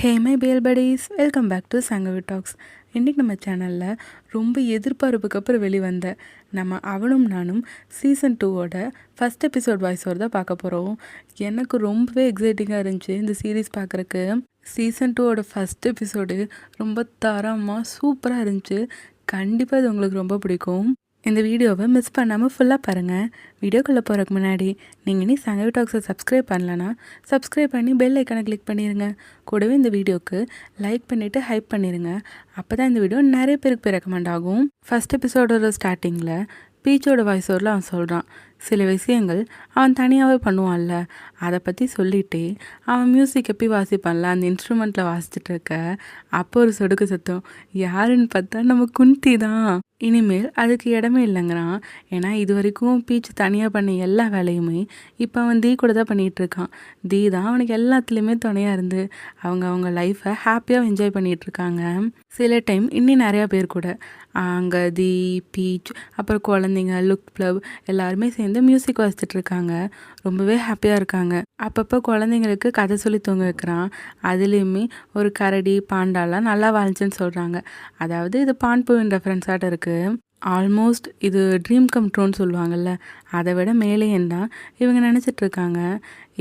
Hey my pal buddies, welcome back to Sangavi talks. இன்றைக்கி நம்ம சேனலில் ரொம்ப எதிர்பார்ப்புக்கு அப்புறம் வெளிவந்த நம்ம அவளும் நானும் சீசன் 2வோட ஃபஸ்ட் எபிசோட் வாய்ஸ் ஓவர் தான் பார்க்க போகிறோம். எனக்கு ரொம்பவே எக்ஸைட்டிங்காக இருந்துச்சு இந்த சீரீஸ் பார்க்குறக்கு. சீசன் 2வோட ஃபஸ்ட் எபிசோடு ரொம்ப தரமாக சூப்பராக இருந்துச்சு. கண்டிப்பாக இது உங்களுக்கு ரொம்ப பிடிக்கும். இந்த வீடியோவை மிஸ் பண்ணாமல் ஃபுல்லாக பாருங்கள். வீடியோக்குள்ளே போகிறதுக்கு முன்னாடி நீங்கள் இனி சங்கவி டாக்ஸை சப்ஸ்கிரைப் பண்ணலன்னா சப்ஸ்கிரைப் பண்ணி பெல் ஐக்கனை கிளிக் பண்ணிடுங்க. கூடவே இந்த வீடியோவுக்கு லைக் பண்ணிவிட்டு ஹைப் பண்ணிடுங்க. அப்போ தான் இந்த வீடியோ நிறைய பேருக்கு போய் ரெக்கமெண்ட் ஆகும். ஃபஸ்ட் எபிசோடோட ஸ்டார்டிங்கில் பீச்சோட வாய்ஸ் ஓவரில் அவன் சொல்கிறான், சில விஷயங்கள் அவன் தனியாகவே பண்ணுவான்ல, அதை பற்றி சொல்லிகிட்டே அவன் மியூசிக் எப்படி வாசிப்பான்ல, அந்த இன்ஸ்ட்ருமெண்ட்டில் வாசிச்சுட்டு இருக்க அப்போ ஒரு சொடுக்கு சத்தம். யாருன்னு பார்த்தா நம்ம குந்தி தான். இனிமேல் அதுக்கு இடமே இல்லைங்கிறான். ஏன்னா இது வரைக்கும் பீச் தனியாக பண்ண எல்லா வேலையுமே இப்போ அவன் தீ கூட தான் பண்ணிகிட்டு இருக்கான். தீ தான் அவனுக்கு எல்லாத்துலேயுமே துணையாக இருந்து அவங்க லைஃப்பை ஹாப்பியாக என்ஜாய் பண்ணிகிட்ருக்காங்க. சில டைம் இன்னும் நிறையா பேர் கூட அங்கே தீ, பீச், அப்புறம் குழந்தைங்க, லுக் ப்ளவ் எல்லாருமே சேர்ந்து மியூசிக் வாசிச்சுட்ருக்காங்க. ரொம்பவே ஹாப்பியாக இருக்காங்க. அப்பப்போ குழந்தைங்களுக்கு கதை சொல்லி தூங்க வைக்கிறான். அதுலேயுமே ஒரு கரடி, பாண்டாலாம் நல்லா வாழ்ந்துச்சுன்னு சொல்கிறாங்க. அதாவது இது பான் பூவின் ரெஃபரன்ஸாட்ட இருக்குது. ஆல்மோஸ்ட் இது ட்ரீம் கம் ட்ரூன்னு சொல்லுவாங்கள்ல, அதை விட மேலேயும் தான் இவங்க நினச்சிட்ருக்காங்க.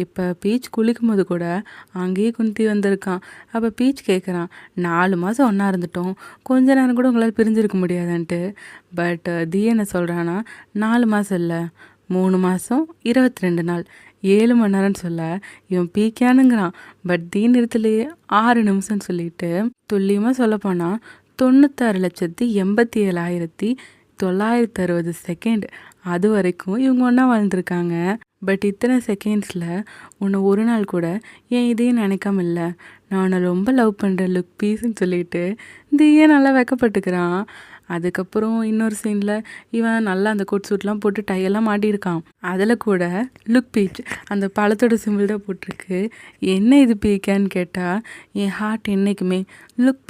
இப்போ பீச் குளிக்கும் போது கூட அங்கேயே குந்தி வந்திருக்கான். அப்போ பீச் கேட்குறான், 4 மாதம் ஒன்றா இருந்துட்டோம், கொஞ்ச நேரம் கூட உங்களால் பிரிஞ்சிருக்க முடியாதான்ட்டு. பட் தீ என்ன சொல்கிறான்னா, 4 மாதம் இல்லை, 3 மாதம் 22 நாள் 7 மணி நேரம்னு சொல்ல இவன் பீக்கானுங்கிறான். பட் தீ நிறுத்தலையே 6 நிமிஷம்னு சொல்லிட்டு துல்லியமாக சொல்லப்போனால் 96,87,960 செகண்ட் அது வரைக்கும் இவங்க ஒன்றா வாழ்ந்துருக்காங்க. பட் இத்தனை செகண்ட்ஸில் உன்னை ஒரு நாள் கூட ஏன் இதையும் நினைக்காம இல்லை, நான் உன்னை ரொம்ப லவ் பண்ணுறேன் லுக் பீஸ்ன்னு சொல்லிட்டு தீயே நல்லா வெக்கப்பட்டுக்கிறான். அதுக்கப்புறம் இன்னொரு சீனில் இவன் நல்லா அந்த கோட் சூட்லாம் போட்டு டையெல்லாம் மாட்டியிருக்கான். அதில் கூட லுக் பீச் அந்த பழத்தோட சிம்பிள் தான் போட்டிருக்கு. என்ன இது பீக்கான்னு கேட்டால், என் ஹார்ட் என்றைக்குமே லுக்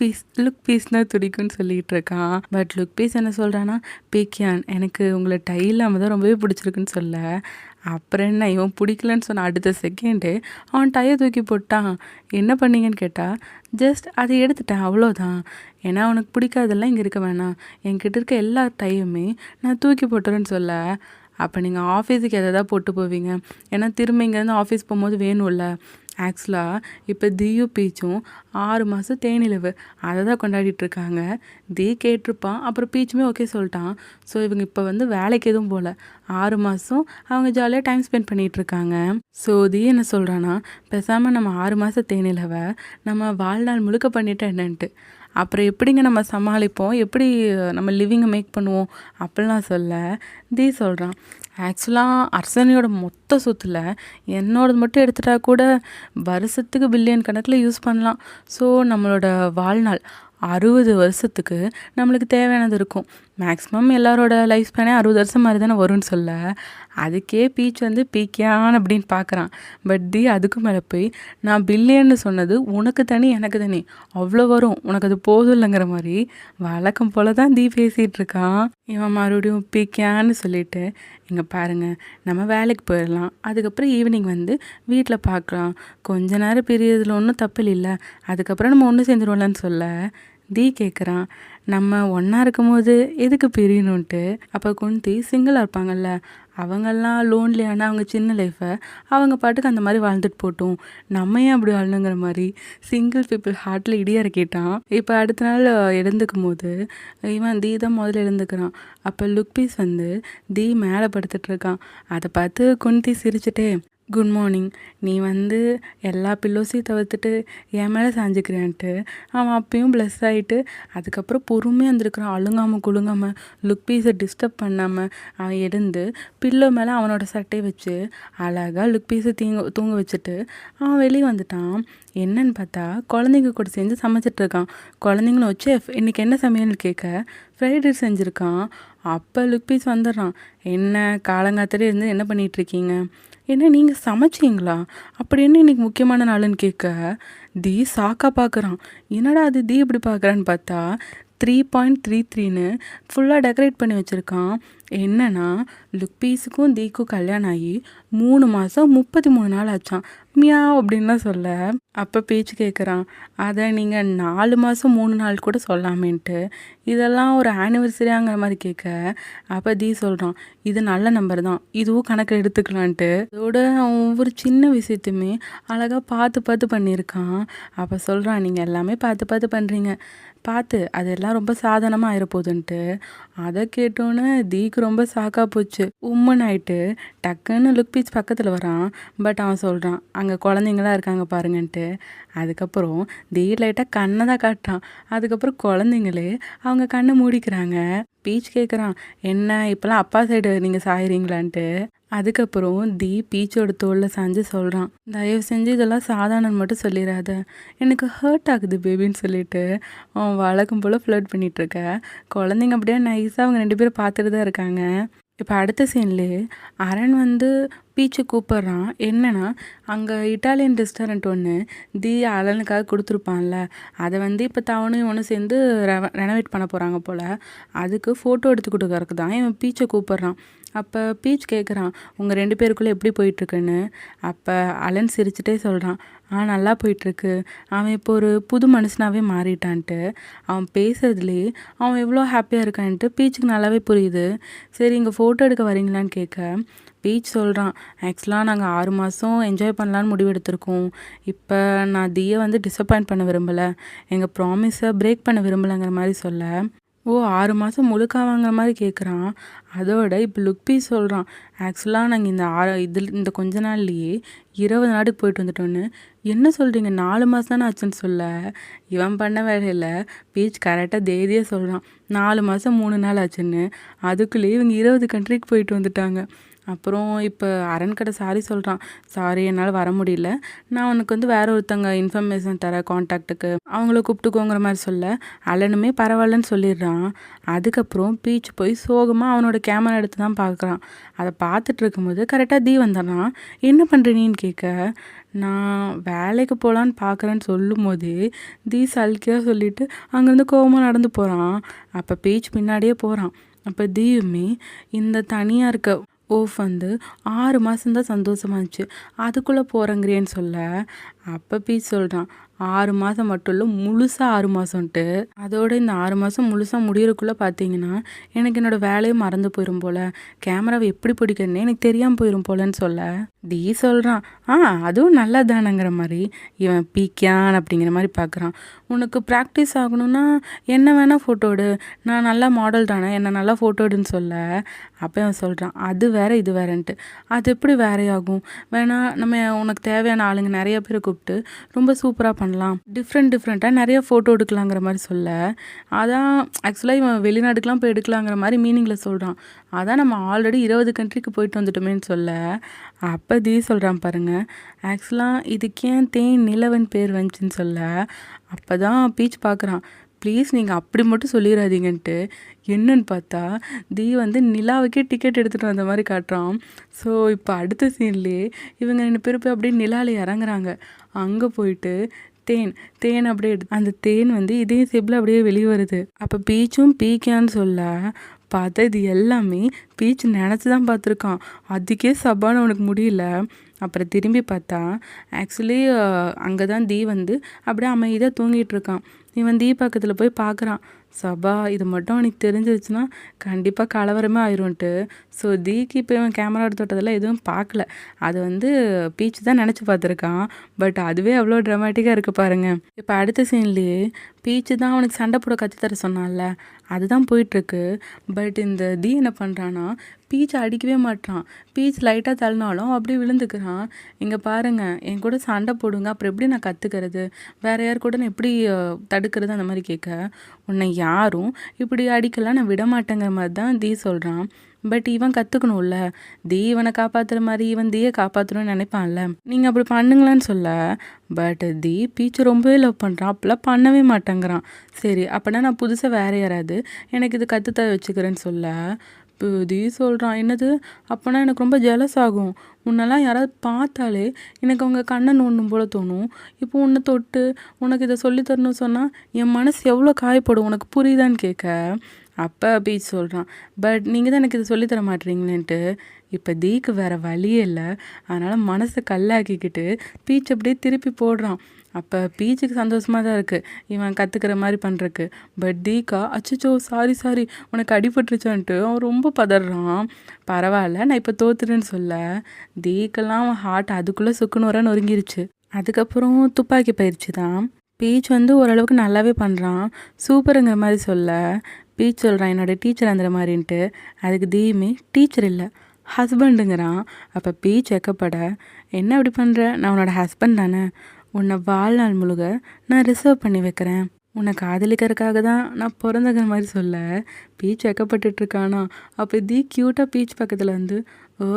பீஸ்னால் துடிக்கும்னு சொல்லிகிட்டு இருக்கான். பட் லுக் பீஸ் என்ன சொல்கிறான்னா, பீக்கியான் எனக்கு உங்களை டை இல்லாமல் தான் ரொம்பவே பிடிச்சிருக்குன்னு சொல்ல, அப்புறம் என்ன இவன் பிடிக்கலன்னு சொன்ன அடுத்த செகண்டு அவன் டையை தூக்கி போட்டான். என்ன பண்ணீங்கன்னு கேட்டால், ஜஸ்ட் அதை எடுத்துட்டேன் அவ்வளோதான், ஏன்னா அவனுக்கு பிடிக்காதெல்லாம் இங்கே இருக்க வேணாம், என்கிட்ட இருக்க எல்லா டையுமே நான் தூக்கி போட்டுறேன்னு சொல்ல, அப்போ நீங்கள் ஆஃபீஸுக்கு எதை தான் போட்டு போவீங்க, ஏன்னா திரும்ப இங்கேருந்து ஆஃபீஸ் போகும்போது வேணும்ல. ஆக்சுவலாக இப்போ தீயும் பீச்சும் 6 மாதம் தேனிலவு அதை தான் கொண்டாடிட்டுருக்காங்க. தீ கேட்டிருப்பான், அப்புறம் பீச்சுமே ஓகே சொல்லிட்டான். ஸோ இவங்க இப்போ வேலைக்கு எதுவும் போகல, 6 மாதம் அவங்க ஜாலியாக டைம் ஸ்பெண்ட் பண்ணிகிட்ருக்காங்க. ஸோ தீ என்ன சொல்கிறான்னா, பேசாமல் நம்ம 6 மாதம் தேனிலவை நம்ம வாழ்நாள் முழுக்க பண்ணிட்டேன் என்னன்ட்டு, அப்புறம் எப்படிங்க நம்ம சமாளிப்போம், எப்படி நம்ம லிவிங்கை மேக் பண்ணுவோம் அப்படிலாம் சொல்ல தீ சொல்கிறான், ஆக்சுவலாக அர்சனியோட மொத்த சொத்தில் என்னோடது மட்டும் எடுத்துட்டா கூட வருஷத்துக்கு பில்லியன் கணக்கில் யூஸ் பண்ணலாம். ஸோ நம்மளோட வாழ்நாள் 60 வருஷத்துக்கு நம்மளுக்கு தேவையானது இருக்கும். மேக்ஸிமம் எல்லாரோட லைஃப் ஸ்பேனே 60 வருஷம் மாதிரி தானே வரும்னு சொல்ல, அதுக்கே பீச் பீக்கியான் அப்படின்னு பார்க்குறான். பட் தி அதுக்கு மேலே போய், நான் பில்லியன்னு சொன்னது உனக்கு தனி எனக்கு தனி, அவ்வளோ வரும், உனக்கு அது போதும் இல்லைங்கிற மாதிரி வழக்கம் போல தான் தி பேசிகிட்டு இருக்கான். இவன் மறுபடியும் பீக்கியான்னு சொல்லிட்டு, இங்கே பாருங்கள் நம்ம வேலைக்கு போயிடலாம், அதுக்கப்புறம் ஈவினிங் வீட்டில் பார்க்கலாம், கொஞ்ச நேரம் பிரியறதுல ஒன்றும் தப்பு இல்லை, அதுக்கப்புறம் நம்ம ஒன்று சேர்ந்துருவோம்லன்னு சொல்ல தீ கேட்குறான், நம்ம ஒன்றா இருக்கும்போது எதுக்கு பிரியணுன்ட்டு. அப்போ குந்தி சிங்கிளாக இருப்பாங்கல்ல, அவங்கெல்லாம் லோன்லியான அவங்க சின்ன லைஃப்பை அவங்க பாட்டுக்கு அந்த மாதிரி வாழ்ந்துட்டு போட்டோம், நம்ம ஏன் அப்படி வாழணுங்கிற மாதிரி சிங்கிள் பீப்புள் ஹார்ட்டில் இடி இறக்கிட்டான். இப்போ அடுத்த நாள் எழுந்துக்கும் போது இவன் தீ தான் முதல்ல எழுந்துக்கிறான். அப்போ லுக் பீஸ் தீ மேலே படுத்துட்ருக்கான். அதை பார்த்து குந்தி சிரிச்சுட்டே, குட் மார்னிங், நீ எல்லா பில்லோஸையும் தவிர்த்துட்டு என் மேலே சாஞ்சிக்கிறேன்ட்டு அவன் அப்பயும் ப்ளஸ் ஆகிட்டு அதுக்கப்புறம் பொறுமையாக இருந்திருக்கிறான். அழுங்காமல் குழுங்காமல் லுக் பீஸை டிஸ்டர்ப் பண்ணாமல் அவன் எழுந்து பில்லோ மேலே அவனோட சட்டையை வச்சு அழகாக லுக் பீஸை தூங்க வச்சுட்டு அவன் வெளியே வந்துட்டான். என்னன்னு பார்த்தா குழந்தைங்க கூட சேர்ந்து சமைச்சிட்ருக்கான். குழந்தைங்களும் வச்சு இன்றைக்கி என்ன சமையல்னு கேட்க ஃப்ரைட் ரைஸ் செஞ்சுருக்கான். அப்போ லுக் பீஸ் வந்துடுறான், என்ன காலங்காத்திலே இருந்து என்ன பண்ணிகிட்ருக்கீங்க, என்ன நீங்கள் சமைச்சிங்களா, அப்படி என்ன இன்றைக்கி முக்கியமான நாளுன்னு கேட்க தீ சாக்கா பார்க்குறான். என்னடா அது தீ இப்படி பார்க்குறான்னு பார்த்தா 3.33ன்னு ஃபுல்லாக டெக்கரேட் பண்ணி வச்சுருக்கான். என்னன்னா லுக் பீஸுக்கும் தீக்கும் கல்யாணம் ஆகி 3 மாதம் 33 நாள் ஆச்சான். மியாவ் அப்படின்லாம் சொல்ல அப்போ பீச்சு கேட்குறான், அதை நீங்கள் 4 மாதம் 3 நாள் கூட சொல்லாமேன்ட்டு இதெல்லாம் ஒரு ஆனிவர்சரியாங்கிற மாதிரி கேட்க அப்போ தீ சொல்கிறான், இது நல்ல நம்பர் தான், இதுவும் கணக்கில் எடுத்துக்கலான்ட்டு. அதோட அவன் ஒவ்வொரு சின்ன விஷயத்தையுமே அழகாக பார்த்து பார்த்து பண்ணியிருக்கான். அப்போ சொல்கிறான், நீங்கள் எல்லாமே பார்த்து பார்த்து பண்ணுறீங்க, பார்த்து அதெல்லாம் ரொம்ப சாதாரணமாக ஆயிரப்போகுதுன்ட்டு. அதை கேட்டோன்னே தீக்கு ரொம்ப ஷாக்காக போச்சு. உம்மன் ஆயிட்டு டக்குன்னு லுக் பீச் பக்கத்தில் வரான். பட் அவன் சொல்கிறான், அங்கே குழந்தைங்களாம் இருக்காங்க பாருங்கன்ட்டு. அதுக்கப்புறம் தீ லைட்டாக கண்ணை தான் காட்டுறான். அதுக்கப்புறம் குழந்தைங்களே அவங்க கண்ணை மூடிக்கிறாங்க. பீச் கேட்குறான், என்ன இப்போலாம் அப்பா சைடு நீங்கள் சாயிறீங்களான்ட்டு. அதுக்கப்புறம் தீ பீச்சோட தோளில் சாஞ்சு சொல்கிறான், தயவு செஞ்சு இதெல்லாம் சாதாரணன்னு மட்டும் சொல்லிடாத, எனக்கு ஹர்ட் ஆகுது பேபின்னு சொல்லிட்டு அவன் வழக்கம் போல் ஃப்ளர்ட் பண்ணிகிட்ருக்க. குழந்தைங்க அப்படியே நைஸாக அவங்க 2 பேரும் பார்த்துட்டு தான் இருக்காங்க. இப்போ அடுத்த சீன்லேயே அரண் வந்து பீச்சை கூப்பிட்றான். என்னன்னா அங்கே இட்டாலியன் ரெஸ்டாரண்ட் ஒன்று தீ அலனுக்காக கொடுத்துருப்பான்ல, அதை வந்து இப்போ தவணும் இவனும் சேர்ந்து ரெனோவேட் பண்ண போகிறாங்க போல். அதுக்கு ஃபோட்டோ எடுத்து கொடுக்கறதுக்கு தான் இவன் பீச்சை கூப்பிட்றான். அப்போ பீச் கேட்குறான், உங்கள் 2 பேருக்குள்ளே எப்படி போயிட்டுருக்குன்னு. அப்போ அலன் சிரிச்சுட்டே சொல்கிறான், நல்லா போயிட்டுருக்கு, அவன் இப்போ ஒரு புது மனுஷனாகவே மாறிட்டான்ட்டு. அவன் பேசுறதுலேயே அவன் எவ்வளோ ஹாப்பியாக இருக்கான்ட்டு பீச்சுக்கு நல்லாவே புரியுது. சரி இங்கே ஃபோட்டோ எடுக்க வரீங்களான்னு கேட்க பீச் சொல்கிறான், ஆக்சுவலாக நாங்கள் 6 மாதம் என்ஜாய் பண்ணலான்னு முடிவு எடுத்திருக்கோம். இப்போ நான் தீயை வந்து டிசப்பாயிண்ட் பண்ண விரும்பலை, எங்கள் ப்ராமிஸை பிரேக் பண்ண விரும்பலைங்கிற மாதிரி சொல்ல, ஓ 6 மாதம் முழுக்காவாங்கிற மாதிரி கேட்குறான். அதோட இப்போ லுக் பீஸ் சொல்கிறான், ஆக்சுவலாக நாங்கள் இந்த கொஞ்ச நாள்லேயே 20 நாட்டுக்கு போயிட்டு வந்துட்டோன்னு. என்ன சொல்கிறீங்க, 4 மாதம் தானே ஆச்சுன்னு சொல்ல இவன் பண்ண வேலையில் பீச் கரெக்டாக தேதியே சொல்கிறான், 4 மாதம் 3 நாள் ஆச்சுன்னு. அதுக்குள்ளேயே இவங்க 20 கண்ட்ரிக்கு போயிட்டு வந்துட்டாங்க. அப்புறம் இப்போ அரண்கடை சாரி சொல்கிறான், சாரி என்னால் வர முடியல, நான் உனக்கு வந்து வேற ஒருத்தங்க இன்ஃபர்மேஷன் தரேன் காண்டாக்டுக்கு, அவங்கள கூப்பிட்டுக்கோங்கிற மாதிரி சொல்ல அலனுமே பரவாயில்லன்னு சொல்லிடுறான். அதுக்கப்புறம் பீச் போய் சோகமாக அவனோட கேமரா எடுத்து தான் பார்க்குறான். அதை பார்த்துட்டு இருக்கும்போது கரெக்டாக தீ வந்துடுறான். என்ன பண்ணுறீன்னு கேட்க, நான் வேலைக்கு போகலான்னு பார்க்குறேன்னு சொல்லும் போதே தீ சல்கியாக சொல்லிவிட்டு அங்கேருந்து கோவமாக நடந்து போகிறான். அப்போ பீச் பின்னாடியே போகிறான். அப்போ தீயுமே இந்த தனியாக இருக்க ஓஃப் வந்து 6 மாதம்தான் சந்தோஷமாக இருந்துச்சு, அதுக்குள்ளே போகிறேங்கிறேன்னு சொல்ல அப்போ பீச் சொல்கிறான், 6 மாதம் மட்டும் இல்லை முழுசாக 6 மாதம்ன்ட்டு. அதோட இந்த 6 மாதம் முழுசாக முடியறக்குள்ளே பார்த்தீங்கன்னா எனக்கு என்னோடய வேலையும் மறந்து போயிடும் போல், கேமராவை எப்படி பிடிக்கிறதுனே எனக்கு தெரியாமல் போயிடும் போலன்னு சொல்ல டி சொல்கிறான், அதுவும் நல்லதானங்கிற மாதிரி. இவன் பீக்கியான் அப்படிங்கிற மாதிரி பார்க்குறான். உனக்கு ப்ராக்டிஸ் ஆகணும்னா என்ன வேணால் ஃபோட்டோடு, நான் நல்லா மாடல் தானே, என்னை நல்லா ஃபோட்டோடுன்னு சொல்ல அப்போ இவன் சொல்கிறான், அது வேறு இது வேறன்ட்டு. அது எப்படி வேறையாகும், வேணா நம்ம உனக்கு தேவையான ஆளுங்க நிறைய பேரை கூப்பிட்டு ரொம்ப சூப்பராக பண்ணலாம், டிஃப்ரெண்ட்டாக நிறைய ஃபோட்டோ எடுக்கலாங்கிற மாதிரி சொல்ல, அதான் ஆக்சுவலாக இவன் வெளிநாட்டுக்கெலாம் போய் எடுக்கலாங்கிற மாதிரி மீனிங்கில் சொல்கிறான். அதான் நம்ம ஆல்ரெடி 20 கண்ட்ரிக்கு போயிட்டு வந்துட்டோமேன்னு சொல்ல அப்போ தீ சொல்கிறான் பாருங்கள், ஆக்சுவலாக இதுக்கு ஏன் தேன் நிலவன் பேர் வந்துச்சுன்னு சொல்ல அப்போ தான் பீச் பார்க்குறான், ப்ளீஸ் நீங்கள் அப்படி மட்டும் சொல்லிடாதீங்கன்ட்டு. என்னன்னு பார்த்தா தீ வந்து நிலாவுக்கே டிக்கெட் எடுத்துகிட்டு வந்த மாதிரி காட்டுறான். ஸோ இப்போ அடுத்த சீன்லேயே இவங்க 2 பேரும் போய் அப்படியே நிலாவில் இறங்குறாங்க. அங்கே போயிட்டு தேன் அப்படியே அந்த தேன் வந்து இதே ஷேப்பில் அப்படியே வெளியே வருது. அப்போ பீச்சும் பீக்கான்னு சொல்ல பார்த்தா இது எல்லாமே பீச் நினச்சி தான் பார்த்துருக்கான். அதுக்கே சபான்னு அவனுக்கு முடியல. அப்புறம் திரும்பி பார்த்தா ஆக்சுவலி அங்கே தான் தீ வந்து அப்படியே அமைதியாக தூங்கிட்டு இருக்கான். இவன் தீ பக்கத்தில் போய் பார்க்குறான். சபா இது மட்டும் அவனுக்கு தெரிஞ்சிருச்சுன்னா கண்டிப்பாக கலவரமே ஆயிரும்ன்ட்டு. ஸோ தீக்கு இப்போ இவன் கேமரா எடுத்து விட்டதெல்லாம் எதுவும் பார்க்கல. அது வந்து பீச் தான் நினச்சி பார்த்துருக்கான். பட் அதுவே அவ்வளோ ட்ராமேட்டிக்காக இருக்குது பாருங்கள். இப்போ அடுத்த சீன்லேயே பீச்சு தான் அவனுக்கு சண்டை போட கற்றுத்தர சொன்னான்ல, அதுதான் போயிட்டுருக்கு. பட் இந்த தீ என்ன பண்ணுறான்னா பீச் அடிக்கவே மாட்டான். பீச் லைட்டாக தள்ளினாலும் அப்படியே விழுந்துக்கிறான். இங்கே பாருங்கள், என் கூட சண்டை போடுங்க, அப்புறம் எப்படி நான் கற்றுக்கிறது, வேறு யார் கூட நான் எப்படி தடுக்கிறது அந்த மாதிரி கேட்க, உன்னை யாரும் இப்படி அடிக்கலாம் நான் விட மாட்டேங்கிற மாதிரி தான் தீ சொல்கிறான். பட் இவன் கற்றுக்கணும்ல, தீ இவனை காப்பாற்றுற மாதிரி இவன் தீயை காப்பாற்றணும்னு நினைப்பான்ல, நீங்கள் அப்படி பண்ணுங்களான்னு சொல்ல பட் தீ பீச்சு ரொம்பவே லவ் பண்ணுறான், அப்பெல்லாம் பண்ணவே மாட்டேங்கிறான். சரி அப்படின்னா நான் புதுசாக வேறு யாராவது எனக்கு இது கற்றுத்த வச்சுக்கிறேன்னு சொல்ல தி சொல்கிறான், என்னது அப்போனா எனக்கு ரொம்ப ஜெலஸ் ஆகும். உன்னெல்லாம் யாராவது பார்த்தாலே எனக்கு அவங்க கண்ணை நோண்டும் போல தோணும். இப்போ உன்னை தொட்டு உனக்கு இதை சொல்லித்தரணும்னு சொன்னால் என் மனசு எவ்வளோ காயப்படும் உனக்கு புரியுதான்னு கேட்க, அப்போ பீச் சொல்கிறான், பட் நீங்கள் தான் எனக்கு இதை சொல்லித்தர மாட்டீங்களேன்ட்டு. இப்போ தீக்கு வேறு வழியே இல்லை. அதனால் மனசை கல்லாக்கிக்கிட்டு பீச் அப்படியே திருப்பி போடுறான். அப்போ பீச்சுக்கு சந்தோஷமாக தான் இருக்குது இவன் கற்றுக்கிற மாதிரி பண்ணுறக்கு. பட் தீக்கா அச்சச்சோ சாரி உனக்கு அடிபட்டுருச்சான்ட்டு அவன் ரொம்ப பதறான். பரவாயில்ல நான் இப்போ தோத்துறேன்னு சொல்ல, தீக்கெல்லாம் அவன் ஹார்ட் அதுக்குள்ளே சுக்குநூறாக நொறுங்கிருச்சு. அதுக்கப்புறம் துப்பாக்கி பயிற்சி தான். பீச் ஓரளவுக்கு நல்லாவே பண்ணுறான். சூப்பருங்கிற மாதிரி சொல்ல, பீச் சொல்கிறான் என்னோடய டீச்சர் அந்த மாதிரின்ட்டு. அதுக்கு தீயுமே டீச்சர் இல்லை ஹஸ்பண்டுங்கிறான். அப்போ பீச் வெக்கப்பட, என்ன அப்படி பண்ணுற, நான் உன்னோட ஹஸ்பண்ட் தானே, உன்னை வாழ்நாள் முழுக நான் ரிசர்வ் பண்ணி வைக்கிறேன், உன்னை காதலிக்கிறதுக்காக தான் நான் பிறந்தங்கிற மாதிரி சொல்ல, பீச் வெக்கப்பட்டுட்ருக்கானா. அப்போ தீ க்யூட்டாக பீச் பக்கத்தில் ஓ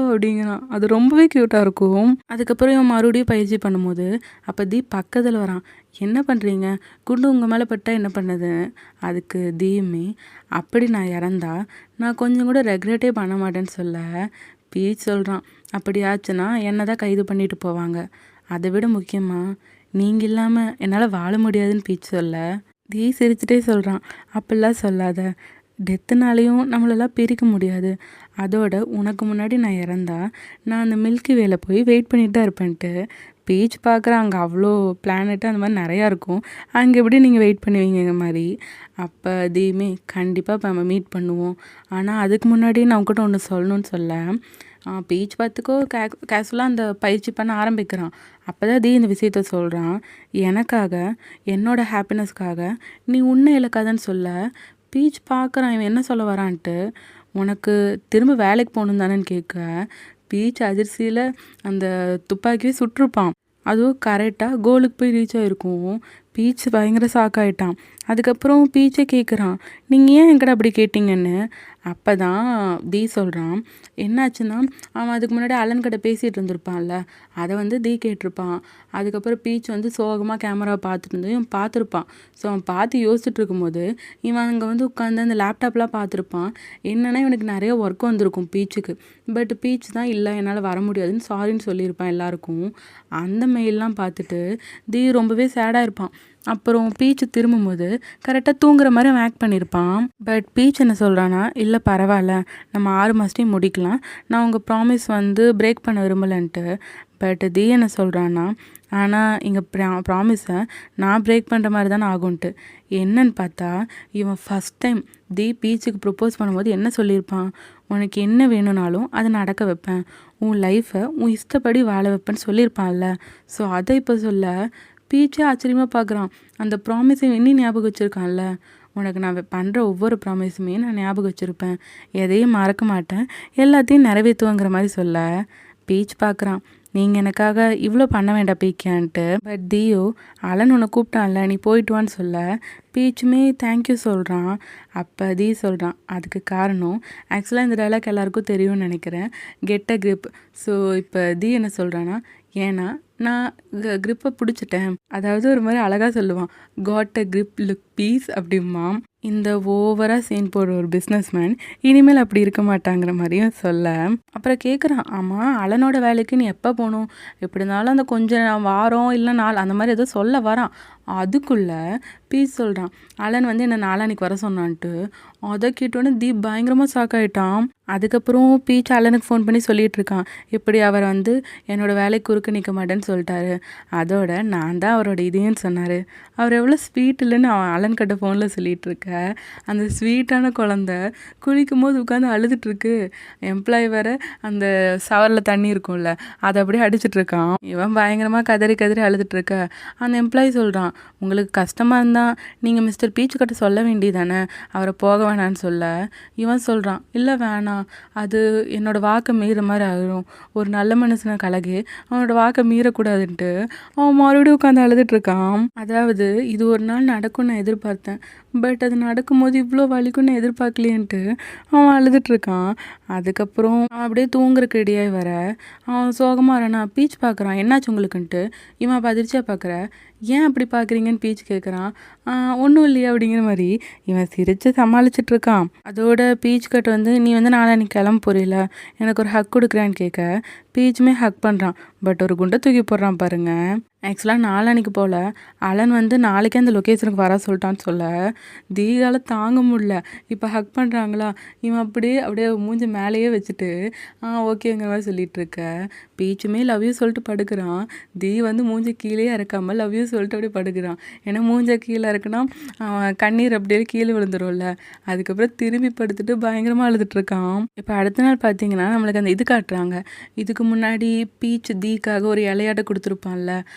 அப்படிங்கிறான். அது ரொம்பவே க்யூட்டாக இருக்கும். அதுக்கப்புறம் இவன் மறுபடியும் பயிற்சி பண்ணும்போது அப்போ தீ பக்கத்தில் வரான். என்ன பண்ணுறீங்க, குண்டு உங்கள் மேலே பட்டா என்ன பண்ணது. அதுக்கு தீயுமே, அப்படி நான் இறந்தா நான் கொஞ்சம் கூட ரெக்ரெட்டே பண்ண மாட்டேன்னு சொல்ல, பீச் சொல்கிறான், அப்படி ஆச்சுன்னா என்னை தான் கைது பண்ணிட்டு போவாங்க, அதை விட முக்கியமாக நீங்கள் இல்லாமல் என்னால் வாழ முடியாதுன்னு பீச் சொல்ல, தீ சிரிச்சுட்டே சொல்கிறான், அப்படிலாம் சொல்லாத, டெத்துனாலையும் நம்மளெல்லாம் பிரிக்க முடியாது, அதோட உனக்கு முன்னாடி நான் இறந்தா நான் அந்த மில்கி வேல போய் வெயிட் பண்ணிட்டு தான் இருப்பேன்ட்டு. பீச் பார்க்குறேன், அங்கே அவ்வளோ பிளானெட்டு அந்த மாதிரி நிறையா இருக்கும், அங்கே எப்படி நீங்கள் வெயிட் பண்ணுவீங்க மாதிரி. அப்போ அதையுமே கண்டிப்பாக இப்போ நம்ம மீட் பண்ணுவோம், ஆனால் அதுக்கு முன்னாடி நான் உங்ககிட்ட ஒன்று சொல்லணும்னு சொல்ல, பீச் பார்த்துக்கோ கேஷுவலாக அந்த பயிற்சி பண்ண ஆரம்பிக்கிறான். அப்போ தான் இந்த விஷயத்த சொல்கிறான், எனக்காக என்னோட ஹாப்பினஸ்க்காக நீ உன்னை இழக்காதன்னு சொல்ல, பீச் பார்க்குறான் இவன் என்ன சொல்ல வரான்ட்டு. உனக்கு திரும்ப வேலைக்கு போகணும் தானேன்னு கேட்க, பீச் அதிர்ச்சியில் அந்த துப்பாக்கியே சுட்டிருப்பான். அதுவும் கரெக்டாக கோலுக்கு போய் ரீச் ஆகிருக்கும். பீச் பயங்கர ஷாக்காயிட்டான். அதுக்கப்புறம் பீச்சை கேட்குறான், நீங்கள் ஏன் என்கிட்ட அப்படி கேட்டிங்கன்னு. அப்போ தான் தீ சொல்கிறான், என்னாச்சுன்னா அவன் அதுக்கு முன்னாடி அலன் கிட்ட பேசிகிட்டு இருந்திருப்பான்ல, அதை தீ கேட்டிருப்பான். அதுக்கப்புறம் பீச் சோகமாக கேமராவை பார்த்துட்டு இருந்து இவன் பார்த்துருப்பான். ஸோ அவன் பார்த்து யோசிச்சுட்டு இருக்கும்போது இவன் அங்கே உட்காந்து அந்த லேப்டாப்லாம் பார்த்துருப்பான். என்னென்னா இவனுக்கு நிறைய ஒர்க் வந்திருக்கும் பீச்சுக்கு. பட் பீச் தான் இல்லை என்னால் வர முடியாதுன்னு சாரின்னு சொல்லியிருப்பான் எல்லாருக்கும். அந்த மெயிலெலாம் பார்த்துட்டு தீ ரொம்பவே சேடாக இருப்பான். அப்புறம் பீச் திரும்பும்போது கரெக்டாக தூங்குற மாதிரி அவன் ஆக்ட் பண்ணியிருப்பான். பட் பீச் என்ன சொல்கிறான்னா, இல்லை பரவாயில்ல நம்ம 6 மாதத்தையும் முடிக்கலாம், நான் உங்கள் ப்ராமிஸ் பிரேக் பண்ண விரும்பலைன்ட்டு. பட் தீ என்ன சொல்கிறான்னா, ஆனால் இங்கே ப்ராமிஸை நான் பிரேக் பண்ணுற மாதிரி தானே ஆகும்ன்ட்டு. என்னன்னு பார்த்தா இவன் ஃபஸ்ட் டைம் தீ பீச்சுக்கு ப்ரப்போஸ் பண்ணும்போது என்ன சொல்லியிருப்பான், உனக்கு என்ன வேணும்னாலும் அதை நடக்க வைப்பேன், உன் லைஃப்பை உன் இஷ்டப்படி வாழ வைப்பேன்னு சொல்லியிருப்பான்ல. ஸோ அதை இப்போ சொல்ல பீச்சே ஆச்சரியமாக பார்க்குறான். அந்த ப்ராமிஸை இன்னும் ஞாபகம் வச்சுருக்கான்ல, உனக்கு நான் பண்ணுற ஒவ்வொரு ப்ராமிஸுமே நான் ஞாபகம் வச்சுருப்பேன், எதையும் மறக்க மாட்டேன், எல்லாத்தையும் நிறைவேற்றுவேங்கிற மாதிரி சொல்ல, பீச் பார்க்குறான், நீங்கள் எனக்காக இவ்வளோ பண்ண வேண்டாம் பீக்கான்ட்டு. பட் தீயோ அலன் உன்னை கூப்பிட்டான்ல நீ போயிட்டு வான்னு சொல்ல, பீச்சுமே தேங்க்யூ சொல்கிறான். அப்போ தீ சொல்கிறான், அதுக்கு காரணம் ஆக்சுவலாக இந்த டைலாக் எல்லாருக்கும் தெரியும்னு நினைக்கிறேன், கெட் அ கிரிப். ஸோ இப்போ தீ என்ன சொல்கிறான்னா, ஏன்னா நான் கிரிப்பை பிடிச்சிட்டேன், அதாவது ஒரு மாதிரி அழகாக சொல்லுவான், got a grip look piece அப்படிம்மா. இந்த ஓவராக சீன் போடுற ஒரு பிஸ்னஸ்மேன் இனிமேல் அப்படி இருக்க மாட்டாங்கிற மாதிரியும் சொல்ல, அப்புறம் கேட்குறான், ஆமாம் அலனோட வேலைக்கு நீ எப்போ போகணும், எப்படி இருந்தாலும் அந்த கொஞ்சம் வாரம் இல்லை நாள் அந்த மாதிரி ஏதோ சொல்ல வரான். அதுக்குள்ளே பீஸ் சொல்கிறான், அலன் என்னை நாளானிக்கு வர சொன்னான்ட்டு. அதை கேட்டோன்னே தீப் பயங்கரமாக ஷாக் ஆகிட்டான். அதுக்கப்புறம் பீச் அலனுக்கு ஃபோன் பண்ணி சொல்லிகிட்டு இருக்கான், இப்படி அவர் என்னோடய வேலைக்கு குறுக்க நிற்க மாட்டேன்னு சொல்லிட்டாரு, அதோட நான் தான் அவரோட இதையும் சொன்னார், அவர் எவ்வளோ ஸ்வீட் இல்லைன்னு அவன் அலன் கிட்ட ஃபோனில் சொல்லிகிட்டு இருக்க. அந்த ஸ்வீட்டான குழந்த குளிக்கும் போது உட்காந்து அழுதுட்டுருக்கு. எம்ப்ளாயி வேறு அந்த ஷவரில் தண்ணி இருக்கும்ல அதை அப்படியே அடிச்சிட்ருக்கான். இவன் பயங்கரமாக கதறி கதறி அழுதுட்டுருக்க. அந்த எம்ப்ளாயி சொல்கிறான், உங்களுக்கு கஷ்டமாக இருந்தால் நீங்கள் மிஸ்டர் பீச்சு கிட்ட சொல்ல வேண்டியதானே, அவரை போக வேணான்னு சொல்ல, இவன் சொல்கிறான், இல்லை வேணாம், அது என்னோடய வாக்கை மீற மாதிரி ஆகிரும், ஒரு நல்ல மனுஷனை கலகி அவனோட வாக்கை மீறக்கூடாதுன்ட்டு அவன் மறுபடியும் உட்காந்து அழுதுட்ருக்கான். அதாவது இது ஒரு நாள் நடக்கும்னு நான் எதிர்பார்த்தேன், பட் அது நடக்கும்போது இவ்வளோ வலிக்கும்னு எதிர்பார்க்கலேன்ட்டு அவன் அழுதுட்ருக்கான். அதுக்கப்புறம் அவன் அப்படியே தூங்குறக்கு ரெடியாகி வர அவன் சோகமாக வரானா, பீச் பார்க்குறான், என்னாச்சு உங்களுக்குன்ட்டு. இவன் அப்போ அதிர்ச்சியாக பார்க்குற, ஏன் அப்படி பார்க்குறீங்கன்னு பீச் கேட்குறான். ஒன்றும் இல்லையா அப்படிங்கிற மாதிரி இவன் சிரித்து சமாளிச்சுட்டு இருக்கான். அதோட பீச் கட் வந்து நீ வந்து நாளைக்கு கிளம்ப போறீல, எனக்கு ஒரு ஹக் கொடுக்குறான்னு கேட்க பீச்சுமே ஹக் பண்ணுறான். பட் ஒரு குண்டை தூக்கி போடுறான் பாருங்க. ஆக்சுவலாக நாளான்னைக்கு போல் அலன் வந்து நாளைக்கே அந்த லொக்கேஷனுக்கு வர சொல்லிட்டான்னு சொல்ல தீகால தாங்க முடியல. இப்போ ஹக் பண்ணுறாங்களா, இவன் அப்படியே அப்படியே மூஞ்சி மேலேயே வச்சுட்டு ஓகேங்கிற மாதிரி சொல்லிட்டு இருக்க பீச்சுமே லவ் யூ சொல்லிட்டு படுக்கிறான். தீ வந்து மூஞ்சி கீழே இறக்காம லவ் யூ சொல்லிட்டு அப்படியே படுக்கிறான். ஏன்னா மூஞ்ச கீழே இருக்குன்னா அவன் கண்ணீர் அப்படியே கீழே விழுந்துரும்ல. அதுக்கப்புறம் திரும்பி படுத்துட்டு பயங்கரமாக அழுதுட்டு இருக்கான். இப்போ அடுத்த நாள் பார்த்தீங்கன்னா நம்மளுக்கு அந்த இது காட்டுறாங்க. இதுக்கு முன்னாடி பீச் தீக்காக ஒரு இலையாட்ட கொடுத்துருப்பான்ல,